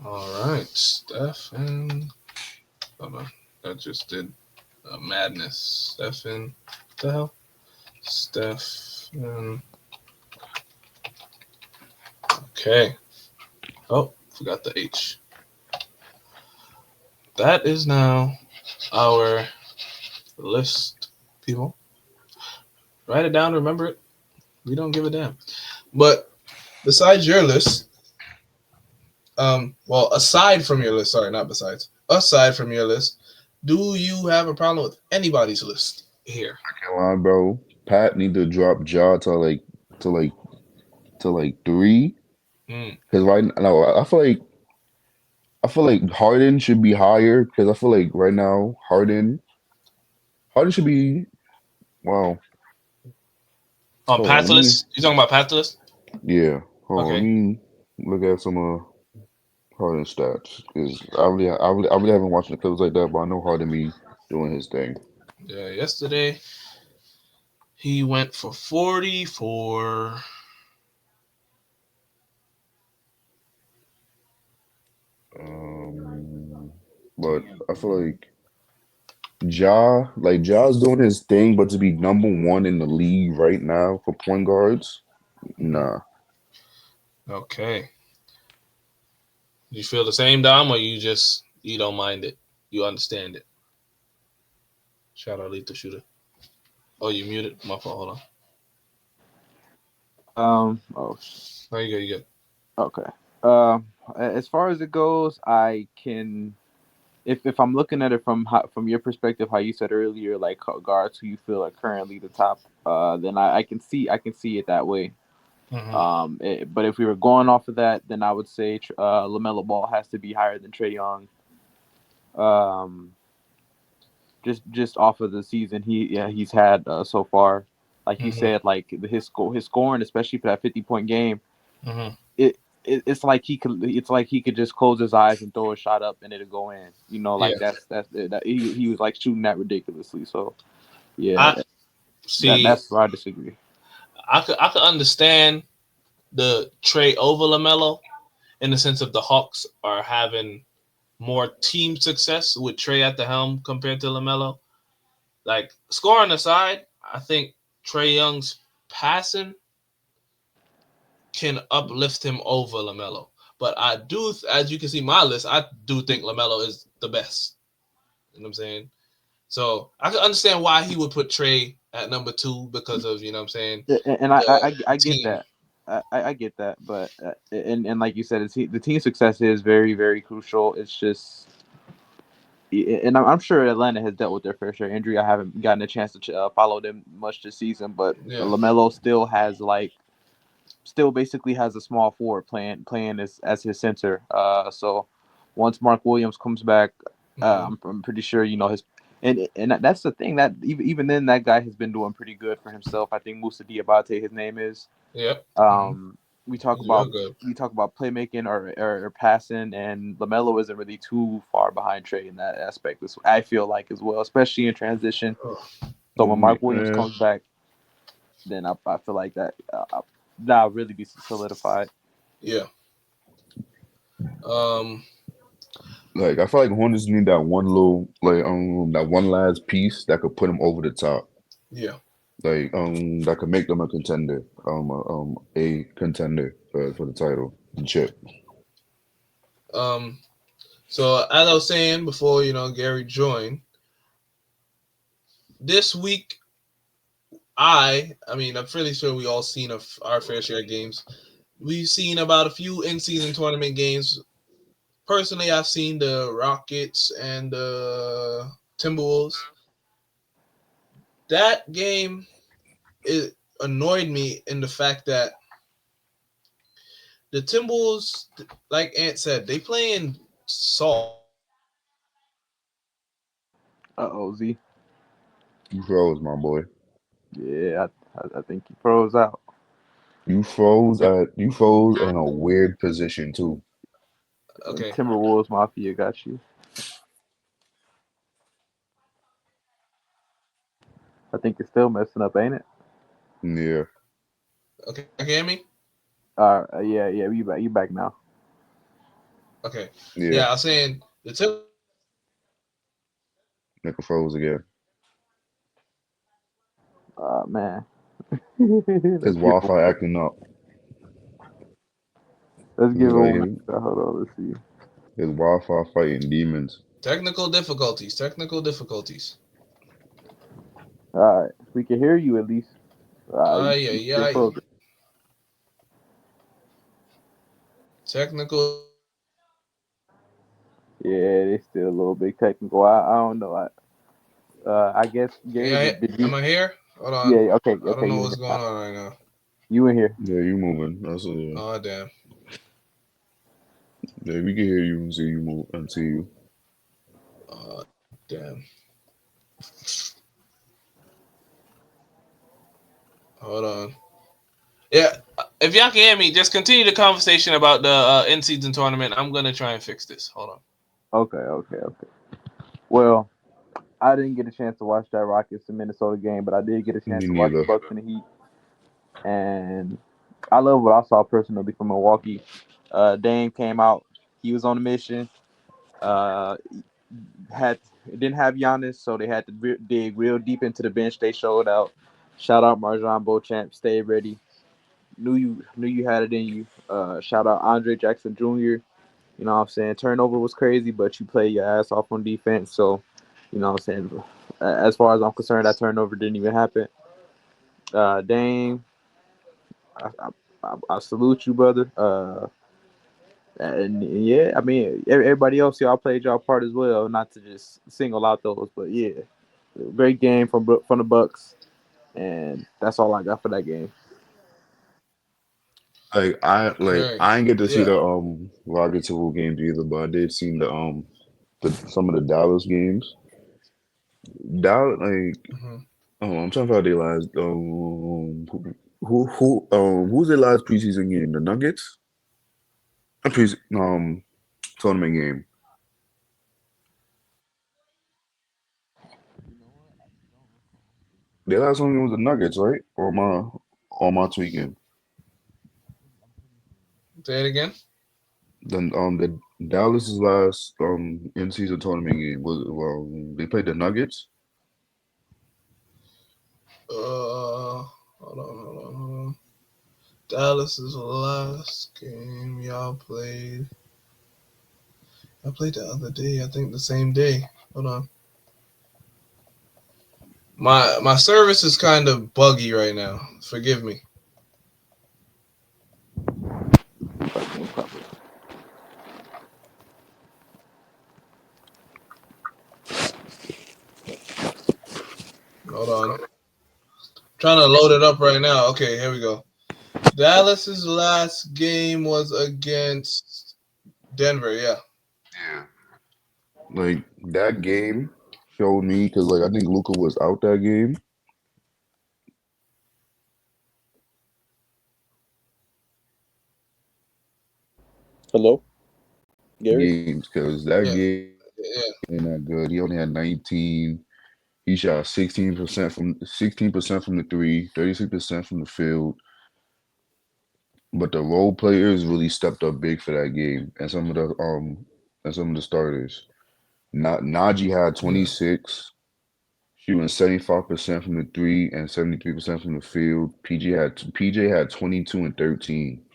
All right, Stephen. Hold on. I just did a madness. Stephen. What the hell? Stephen. Okay. Oh, forgot the H. That is now our list, people. Write it down, remember it. We don't give a damn. But besides your list, well, aside from your list, sorry, not besides, aside from your list, do you have a problem with anybody's list here? I can't lie, bro. Pat need to drop Ja to like to like 3. Mm. Because right now I feel like Harden should be higher because I feel like right now Harden should be wow. On Hold on, Pat's let me list? You talking about Pat's list? yeah. Hold on, let Okay. me look at some Harden stats because I really haven't watched the Clippers like that, but I know Harden be doing his thing. Yeah, yesterday he went for 44. But I feel like Ja's doing his thing, but to be number 1 in the league right now for point guards, Mhm. nah. Okay. You feel the same, Dom, or you don't mind it? You understand it? Shout out Lethal Shooter. Oh, you muted? My fault. Hold on. Oh, No, you good. You good. okay. As far as it goes, I can, if I'm looking at it from your perspective, how you said earlier, like guards who you feel are currently the top, then I can see it that way. Mm-hmm. But if we were going off of that, then I would say LaMelo Ball has to be higher than Trae Young. Um, just off of the season he's had so far. Like you Mm-hmm. said, like his scoring, especially for that 50-point game, Mm-hmm. it's like he could just close his eyes and throw a shot up and it'll go in. Yeah. Like he was like shooting that ridiculously. So I yeah, see. that's where I disagree. I could understand the Trey over Lamelo in the sense of the Hawks are having more team success with Trey at the helm compared to Lamelo. Like scoring aside, I think Trey Young's passing can uplift him over Lamelo. But I do, as you can see my list, I do think Lamelo is the best. You know what I'm saying? So I can understand why he would put Trey at number 2 because of, you know what I'm saying, And the I get team. that. I get that, but and like you said, the team success is very very crucial. It's just, and I'm sure Atlanta has dealt with their fair share of injury. I haven't gotten a chance to follow them much this season, but Yeah. Lamelo still basically has a small forward playing as his center. So once Mark Williams comes back, Mm-hmm. I'm pretty sure his. And that's the thing that even then that guy has been doing pretty good for himself. I think Musa Diabate, his name is. Yep. Mm-hmm. Um, we talk He's real about good. playmaking or passing, and Lamelo isn't really too far behind Trey in that aspect. I feel like as well, especially in transition. So when Mark Williams Man, comes back, then I feel like that'll really be solidified. Yeah. Um. like I feel like Hornets need that one little that one last piece that could put them over the top. Yeah. That could make them a contender, a contender for the title and chip. Um. So as I was saying before, Gary joined this week. I mean, I'm pretty sure we all seen our fair share of games. We've seen about a few in-season tournament games. Personally, I've seen the Rockets and the Timberwolves. That game, it annoyed me in the fact that the Timberwolves, like Ant said, they playing soft. Z. You froze, my boy. Yeah, I think he froze out. You froze in a weird position too. Okay. Timberwolves Mafia got you. I think it's still messing up, ain't it? Yeah, Okay. Can you hear me? Yeah. You back now? Okay. yeah. Yeah, I was saying the Nigga froze again. Man. His let's give him. Wi-Fi acting up. Let's give He's him like one. Hold on. Let's see. his Wi-Fi fighting demons. technical difficulties. Technical difficulties. All right, we can hear you at least. Ay, You ay, still ay. frozen. Technical. Yeah, they still a little bit technical. I don't know. I guess Gary Yeah, did am you? I here? Hold on. Yeah. I don't Okay. know You in what's here. going on right now. You in here? Yeah, you moving. That's yeah. Oh damn. Yeah, we can hear you and see you move and see you. Damn. Hold on. Yeah, if y'all can hear me, just continue the conversation about the in-season tournament. I'm gonna try and fix this. Hold on. Okay. Well, I didn't get a chance to watch that Rockets and Minnesota game, but I did get a chance Me to watch the neither. Bucks and the Heat, and I love what I saw personally from Milwaukee. Dame came out. He was on a mission. Uh, had didn't have Giannis, so they had to dig real deep into the bench. They showed out. Shout out Marjan Beauchamp. Stay ready. Knew you had it in you. Shout out Andre Jackson Jr. You know what I'm saying? Turnover was crazy, but you play your ass off on defense. So, you know what I'm saying? As far as I'm concerned, that turnover didn't even happen. Dame, I salute you, brother. And yeah, I mean, everybody else, y'all played y'all part as well. Not to just single out those, but yeah, great game from the Bucks, and that's all I got for that game. Very. I didn't get to see Yeah. the Rockets games either, but I did see some of the Dallas games. Dallas Mm-hmm. I'm trying to find their last who's their last preseason game? The Nuggets? A pre tournament game. Their last one was the Nuggets, right? Or am I tweaking? Say it again. Then the Dallas's last in season tournament game was they played the Nuggets. Hold on. Dallas's last game y'all played. I played the other day. I think the same day. Hold on. My service is kind of buggy right now. Forgive me. Hold on. Trying to load it up right now. Okay, here we go. Dallas's last game was against Denver. Yeah. Yeah. Like that game showed me because like I think Luca was out that Hello, Gary. games because that Yeah. game Yeah. ain't that good. He only had 19. He shot 16% from the three, 36% from the field. But the role players really stepped up big for that game, and some of the starters. Najee had Yeah. 26, shooting 75% from the three and 73% from the field. PJ had 22 and 13.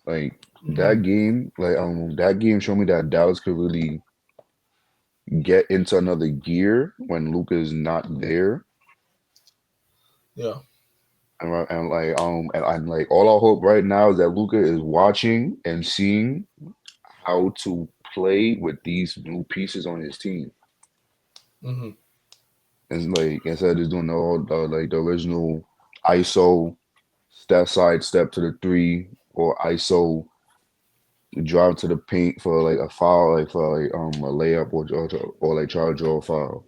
Like Mm-hmm. that game showed me that Dallas could really get into another gear when Luka is not there. Yeah. And like all I hope right now is that Luka is watching and seeing how to play with these new pieces on his team. Mm-hmm. And like instead of just doing the original ISO step side step to the three or ISO drive to the paint for like a foul, like for like a layup or like try to draw a foul.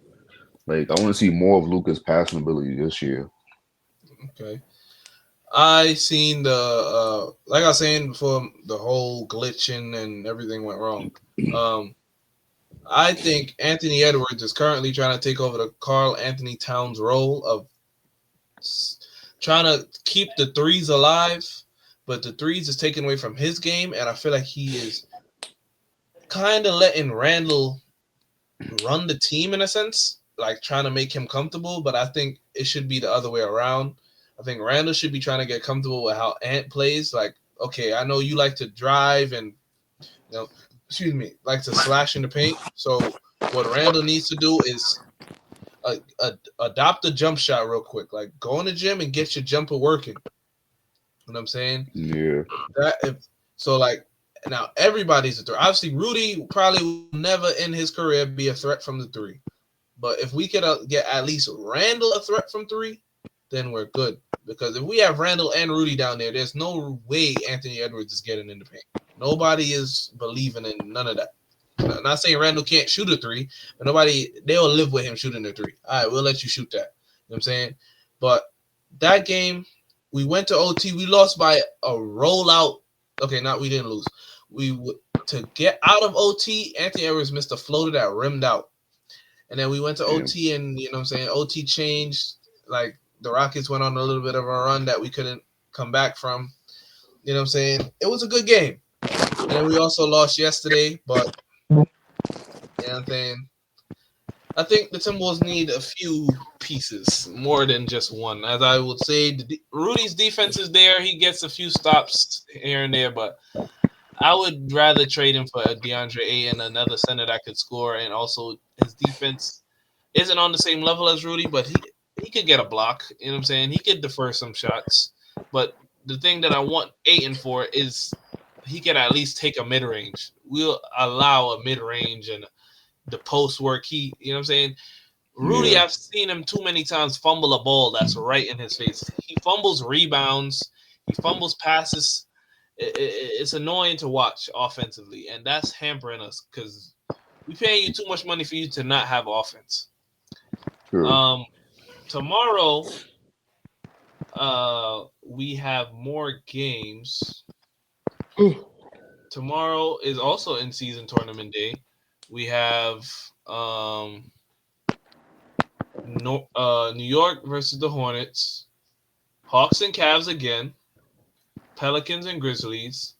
Like I want to see more of Luka's passing ability this year. Okay. I seen the like I was saying before, the whole glitching and everything went wrong. I think Anthony Edwards is currently trying to take over the Karl Anthony Towns role of trying to keep the threes alive, but the threes is taken away from his game, and I feel like he is kind of letting Randall run the team in a sense, like trying to make him comfortable. But I think it should be the other way around. I think Randall should be trying to get comfortable with how Ant plays. Like, okay, I know you like to drive and like to slash in the paint. So what Randall needs to do is adopt the jump shot real quick. Like, go in the gym and get your jumper working. You know what I'm saying? Yeah. Like now everybody's a threat. Obviously, Rudy probably will never in his career be a threat from the three. But if we could get at least Randall a threat from three, then we're good. Because if we have Randall and Rudy down there, there's no way Anthony Edwards is getting in the paint. Nobody is believing in none of that. I'm not saying Randall can't shoot a three, but they'll live with him shooting a three. All right, we'll let you shoot that. You know what I'm saying? But that game, we went to OT. We lost by a rollout. Okay, we didn't lose. To get out of OT, Anthony Edwards missed a floater that rimmed out. And then we went to OT, and you know what I'm saying, OT changed. Like, the Rockets went on a little bit of a run that we couldn't come back from. You know what I'm saying? It was a good game. And then we also lost yesterday, but you know what I'm saying? I think the Timberwolves need a few pieces more than just one. As I would say, Rudy's defense is there. He gets a few stops here and there, but I would rather trade him for a DeAndre Ayton, another center that could score, and also his defense isn't on the same level as Rudy, but he could get a block. You know what I'm saying? He could defer some shots. But the thing that I want Ayton for is he could at least take a mid-range. We'll allow a mid-range and the post work. You know what I'm saying? Rudy, yeah. I've seen him too many times fumble a ball that's right in his face. He fumbles rebounds. He fumbles passes. It's annoying to watch offensively, and that's hampering us because we're paying you too much money for you to not have offense. True. Tomorrow, we have more games. Tomorrow is also in-season tournament day. We have New York versus the Hornets, Hawks and Cavs again, Pelicans and Grizzlies,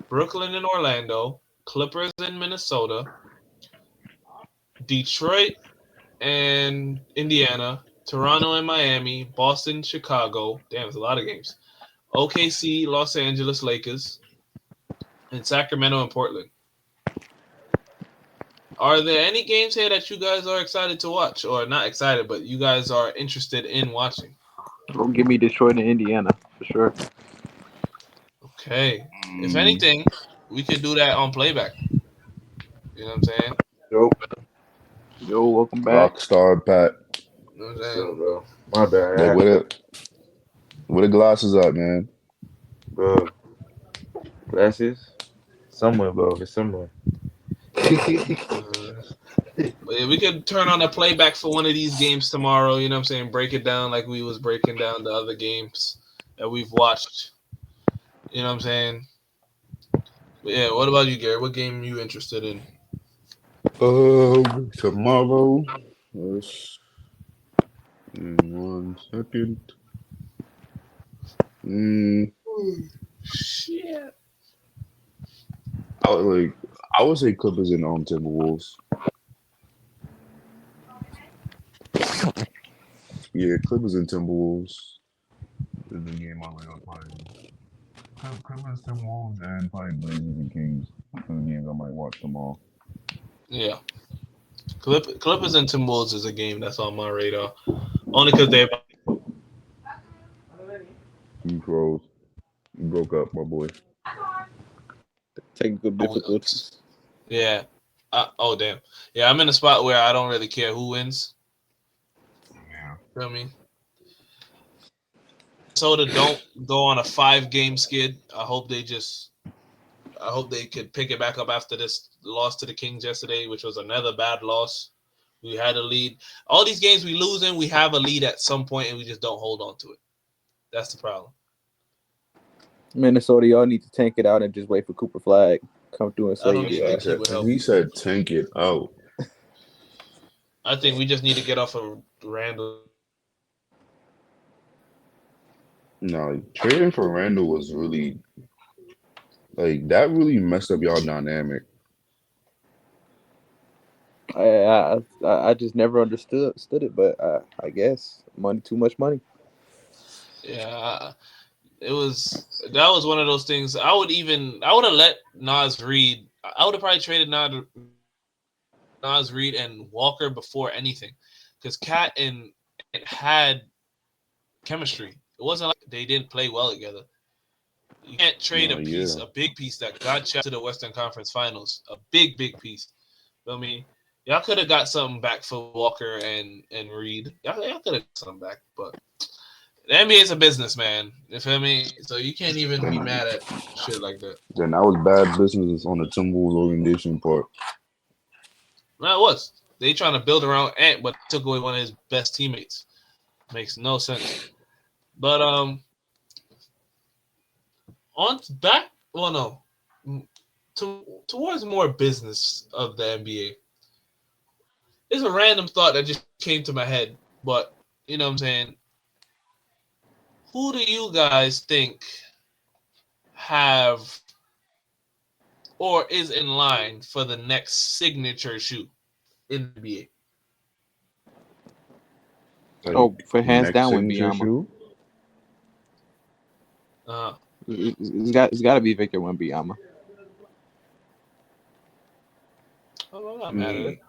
Brooklyn and Orlando, Clippers and Minnesota, Detroit and Indiana, Toronto and Miami, Boston, Chicago. Damn, it's a lot of games. OKC, Los Angeles Lakers, and Sacramento and Portland. Are there any games here that you guys are excited to watch? Or not excited, but you guys are interested in watching? Don't give me Detroit and Indiana, for sure. Okay. If anything, we could do that on playback. You know what I'm saying? Yo, welcome back. Rockstar Pat. You know what I'm saying? Bro. My bad. Yo, where the glasses at, man? Bro. Glasses? Somewhere, bro. It's somewhere. Yeah, we could turn on a playback for one of these games tomorrow. You know what I'm saying? Break it down like we was breaking down the other games that we've watched. You know what I'm saying? But yeah, what about you, Gary? What game are you interested in? Tomorrow. Yes. 1 second. Shit. I would say Clippers and Timberwolves. Yeah, Clippers and Timberwolves is the game I really playing. Clippers, Timberwolves, and probably Blazers and Kings. Those are the games I might watch tomorrow. Yeah. Clippers and Timberwolves is a game that's on my radar. Only because they're... You froze. You broke up, my boy. Technical difficulties. Yeah. Oh, damn. Yeah, I'm in a spot where I don't really care who wins. Yeah. Feel me? Minnesota don't go on a 5-game skid. I hope they could pick it back up after this loss to the Kings yesterday, which was another bad loss. We had a lead. All these games we lose in, we have a lead at some point, and we just don't hold on to it. That's the problem. Minnesota, y'all need to tank it out and just wait for Cooper Flag come through and I don't save even you. think he would help. He said tank it out. I think we just need to get off of Randall. No, trading for Randall was really that really messed up y'all dynamic. I just never understood it, but I guess too much money. Yeah, that was one of those things. I would have let Naz Reid. I would have probably traded Naz Reid and Walker before anything, because Cat and had chemistry. It wasn't like they didn't play well together. You can't trade a big piece that got you to the Western Conference Finals, a big piece. I mean, y'all could have got something back for Walker and Reed. Y'all could have got something back, but the NBA is a business, man. You feel me? So you can't even be mad at shit like that. Then that was bad business on the Timberwolves organization part. No, it was. They trying to build around Ant, but took away one of his best teammates. Makes no sense. But towards more business of the NBA. It's a random thought that just came to my head, but you know what I'm saying? Who do you guys think have or is in line for the next signature shoe in the NBA? For hands down with Wembanyama. It's got to be Victor Wembanyama. I'm not mad at it.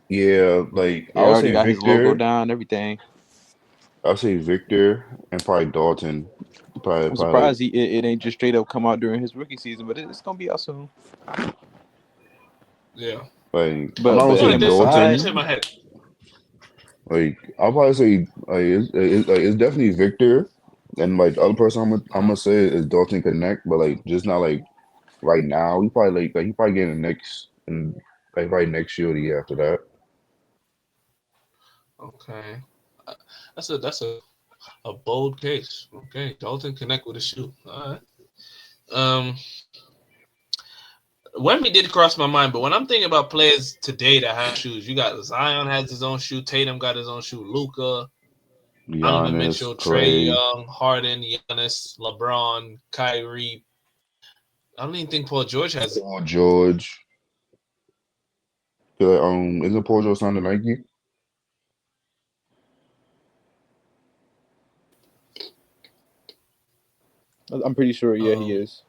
Yeah, I would say got Victor, his logo down, everything. I'll say Victor and probably Dalton. I'm surprised it ain't just straight up come out during his rookie season, but it's gonna be out soon. Yeah, but I'm not gonna say Dalton. In my head. I'll probably say it's definitely Victor, and the other person I'm gonna say is Dalton Connect, but just not right now. He probably he probably getting the next and right next year or the year after that. Okay, that's a bold case. Okay, Dalton Connect with a shoe. All right. Wemby did cross my mind, but when I'm thinking about players today that have shoes, you got Zion has his own shoe, Tatum got his own shoe, Luka, Donovan Mitchell, Trae Young, Harden, Giannis, LeBron, Kyrie. I don't even think Paul George has it. Paul George. Isn't Paul George signed to Nike? I'm pretty sure, yeah, he is.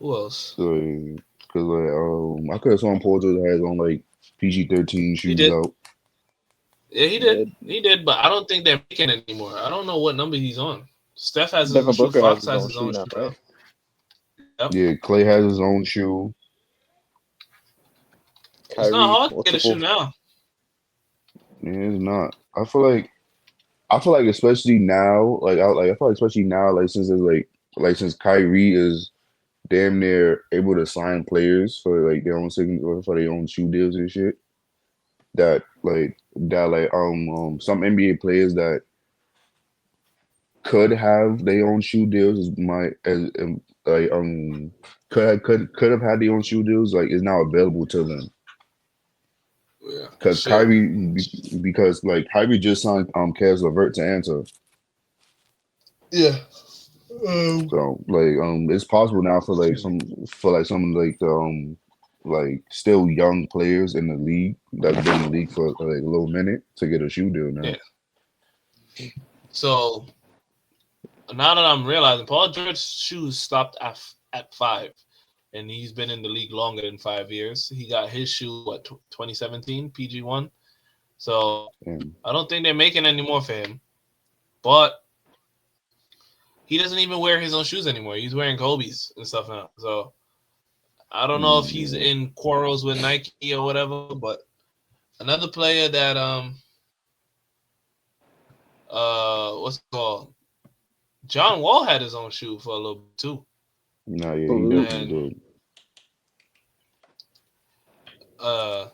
Who else? Because I could have sworn Paul George has on PG-13 shoes out. Yeah, he did. He did, but I don't think they're making it anymore. I don't know what number he's on. Steph has his own shoe. Fox has his own shoe now. Yep. Yeah, Clay has his own shoe. Kyrie, it's not hard to get a shoe now. Yeah, it's not. I feel like especially now, since Kyrie is damn near able to sign players for their own signature for their own shoe deals and shit. Some NBA players that could have their own shoe deals could have had their own shoe deals is now available to them. Yeah, because Kyrie just signed Caris LeVert to answer. Yeah. So it's possible now for still young players in the league that's been in the league for a little minute to get a shoe deal now. Yeah. So now that I'm realizing, Paul George's shoes stopped at 5, and he's been in the league longer than 5 years. He got his shoe 2017 PG1. So I don't think they're making any more for him, but he doesn't even wear his own shoes anymore. He's wearing Kobe's and stuff now. So I don't know if he's in quarrels with Nike or whatever, but another player that what's it called? John Wall had his own shoe for a little bit too. No, yeah, he Ooh. definitely And did. uh,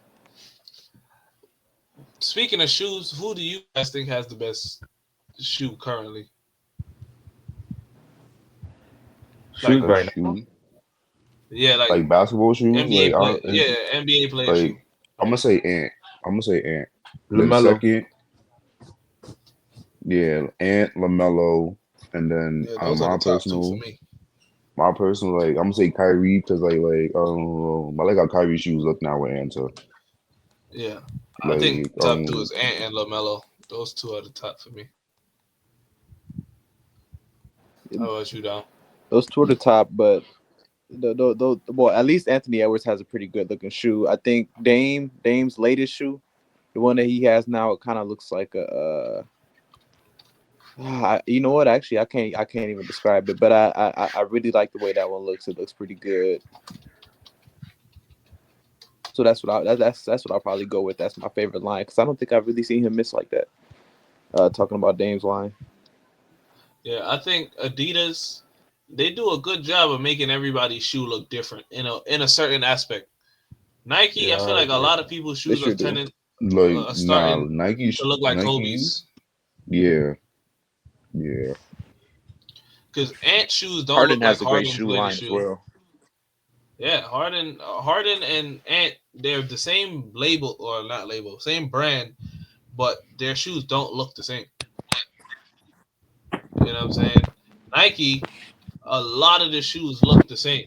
speaking of shoes, who do you guys think has the best shoe currently? Shoes Like, Best right now. shoe, yeah, like like basketball shoes. NBA Like play, yeah, NBA player shoe. like I'm gonna say Ant. I'm gonna say Ant. Then LaMelo. second, yeah, Ant, Lamelo, and then Yeah, those are the top two for me. my personal, like I'm gonna say Kyrie because I like how Kyrie shoes look now with Ant. So, Yeah, I think like top two is Ant and Lamelo. Those two are the top for me. How about you, Dom? Those two are the top, but well, at least Anthony Edwards has a pretty good looking shoe. I think Dame's latest shoe, the one that he has now, it kind of looks like a. You know what? Actually, I can't even describe it, but I really like the way that one looks. It looks pretty good. So that's what I'll probably go with. That's my favorite line because I don't think I've really seen him miss like that. Talking about Dame's line. Yeah, I think Adidas, they do a good job of making everybody's shoe look different in a certain aspect. Nike, I Yeah, feel I like a agree. lot of people's They shoes sure are do. tending nah, starting to look like Nike, Kobe's. yeah. Because Ant shoes don't Harden look like has a great Harden's shoe latest line as shoe. well. Yeah, Harden and Ant, they're the same label or not label, same brand, but their shoes don't look the same. You know what I'm saying? Nike, a lot of the shoes look the same.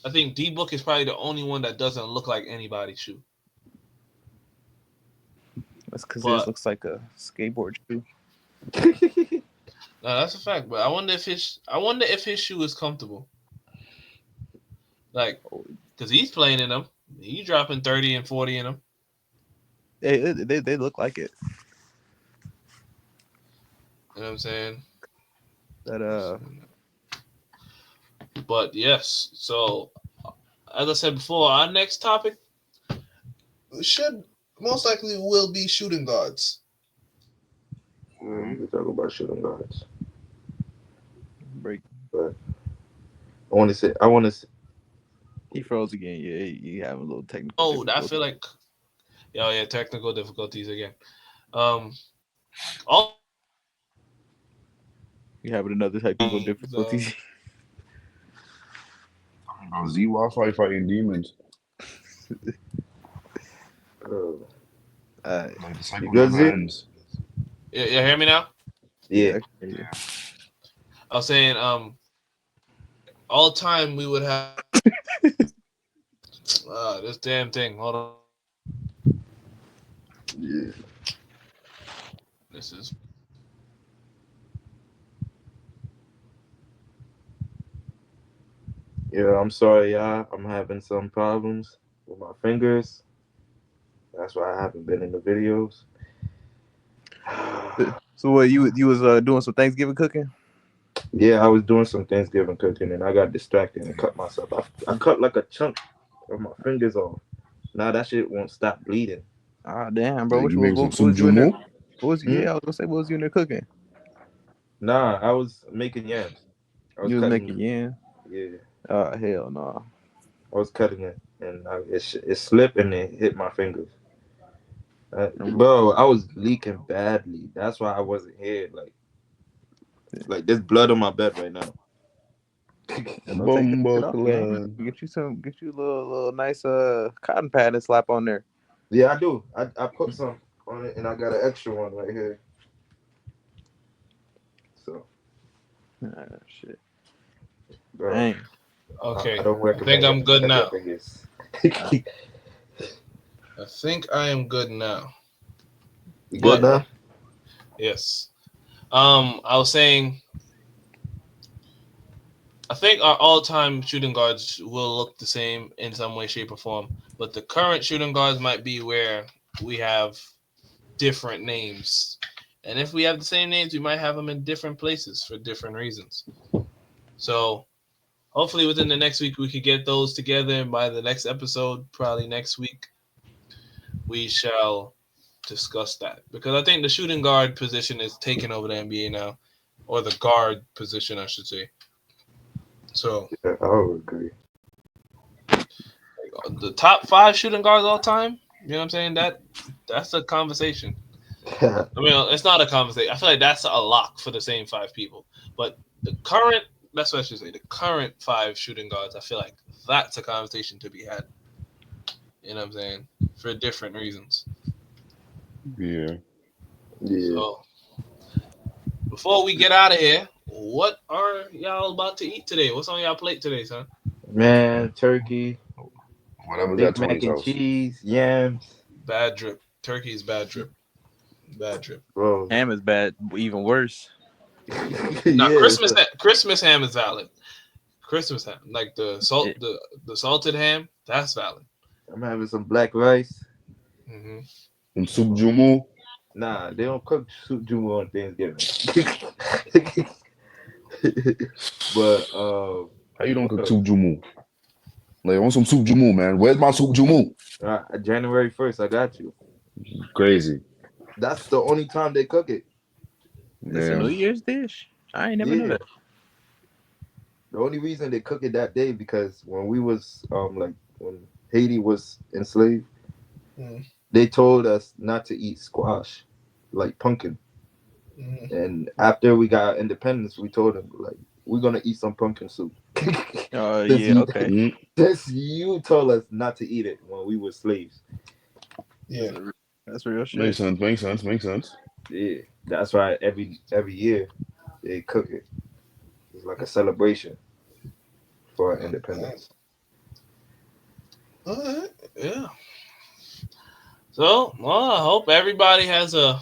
I think D Book is probably the only one that doesn't look like anybody's shoe. That's because his But looks like a skateboard shoe. no, that's a fact. But I wonder if his shoe is comfortable. Like, because he's playing in them, he's dropping 30 and 40 in them. They look like it. You know what I'm saying? That But yes, so as I said before, our next topic should most likely will be shooting guards. We can talk about shooting guards. break. But I want to say, He froze again. Yeah, he having a little technical. Oh, I difficulty. feel like, yeah, technical difficulties again. All You having another technical the difficulty. Z Wi-Fi fighting demons. Like the cycle you good, never Z? ends. you hear me now? Yeah. Yeah. I was saying, all time we would have this damn thing. Hold on. Yeah. This is Yeah, I'm sorry, y'all. I'm having some problems with my fingers. That's why I haven't been in the videos. So what you was doing some Thanksgiving cooking? Yeah, I was doing some Thanksgiving cooking and I got distracted and cut myself. I cut like a chunk of my fingers off. Now that shit won't stop bleeding. Ah, damn, bro. Like, What, you what, making some what soup was you in there? jumu? What was Hmm? yeah? I was gonna say, what was you in there cooking? Nah, I was making yams. I was You was cutting. making yeah. Yeah, Hell no. I was cutting it and it slipped and it hit my fingers. Bro, I was leaking badly. That's why I wasn't here. Like there's blood on my bed right now. Don't take that shit off, man. Bumbleclan. Get you a little nice cotton pad and slap on there. Yeah, I do. I put some on it and I got an extra one right here. So, Shit. bro, Dang. okay. I don't I think recommend I'm good now. fingers. I think I am good now. You good But- now? Yes. I was saying, I think our all-time shooting guards will look the same in some way, shape, or form. But the current shooting guards might be where we have different names. And if we have the same names, we might have them in different places for different reasons. So hopefully within the next week, we could get those together. And by the next episode, probably next week, we shall discuss that because I think the shooting guard position is taking over the NBA now, or the guard position, I should say. So Yeah, I would agree. the top 5 shooting guards all time, you know what I'm saying? That's a conversation. I mean, it's not a conversation. I feel like that's a lock for the same 5 people. But that's what I should say. The current 5 shooting guards, I feel like that's a conversation to be had. You know what I'm saying? For different reasons. Yeah. Yeah. So, before we get out of here, what are y'all about to eat today? What's on y'all plate today, son? Man, turkey, Whatever's Big at mac Tony's and house. cheese, yams. Bad drip. Turkey is bad drip. Bad drip. Bro. Ham is bad, even worse. Now, Yeah, Christmas ham is valid. Christmas ham, like the salted ham, that's valid. I'm having some black rice. Mm-hmm. Some soup jumu. Nah, they don't cook soup jumu on Thanksgiving. But How you don't cook soup jumu? Like, I want some soup jumu, man. Where's my soup jumu? January 1st, I got you. Crazy. That's the only time they cook it. It's a New Man. Year's dish. I ain't never knew that. The only reason they cook it that day because when we was like when Haiti was enslaved, they told us not to eat squash, like pumpkin. And after we got independence, we told them like we're gonna eat some pumpkin soup. Oh Since yeah, okay. Since you told us not to eat it when we were slaves. Yeah. That's real shit. Makes sense. Yeah, that's why every year they cook it. It's like a celebration for our independence. All right. Yeah. So, I hope everybody has a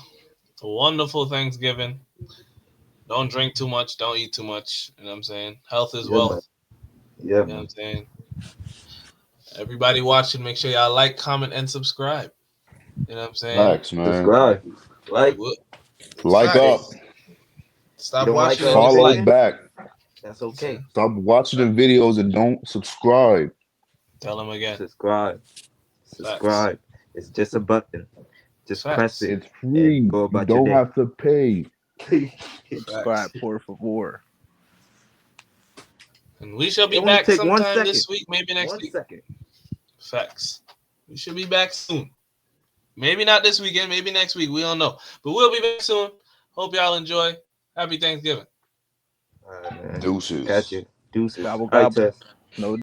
wonderful Thanksgiving. Don't drink too much. Don't eat too much. You know what I'm saying? Health is wealth. Man. Yeah, You know what man. I'm saying? Everybody watching, make sure y'all like, comment, and subscribe. You know what I'm saying? Facts, man. Subscribe. Like. Like up. Stop You don't like watching us? and Follow us dislike. back. That's okay. Stop watching the videos and don't subscribe. Tell them again. Subscribe. It's just a button. Just Facts. press it. It's free. And go You about don't your day. have to pay. Subscribe, por favor. And we shall be It won't back take 1 sometime second. this week, maybe next 1 week. second. Facts. We should be back soon. Maybe not this weekend, maybe next week. We don't know. But we'll be back soon. Hope y'all enjoy. Happy Thanksgiving. All right, man. Deuces. Catch you. Deuces. Gobble, All right, gobble. Tess. No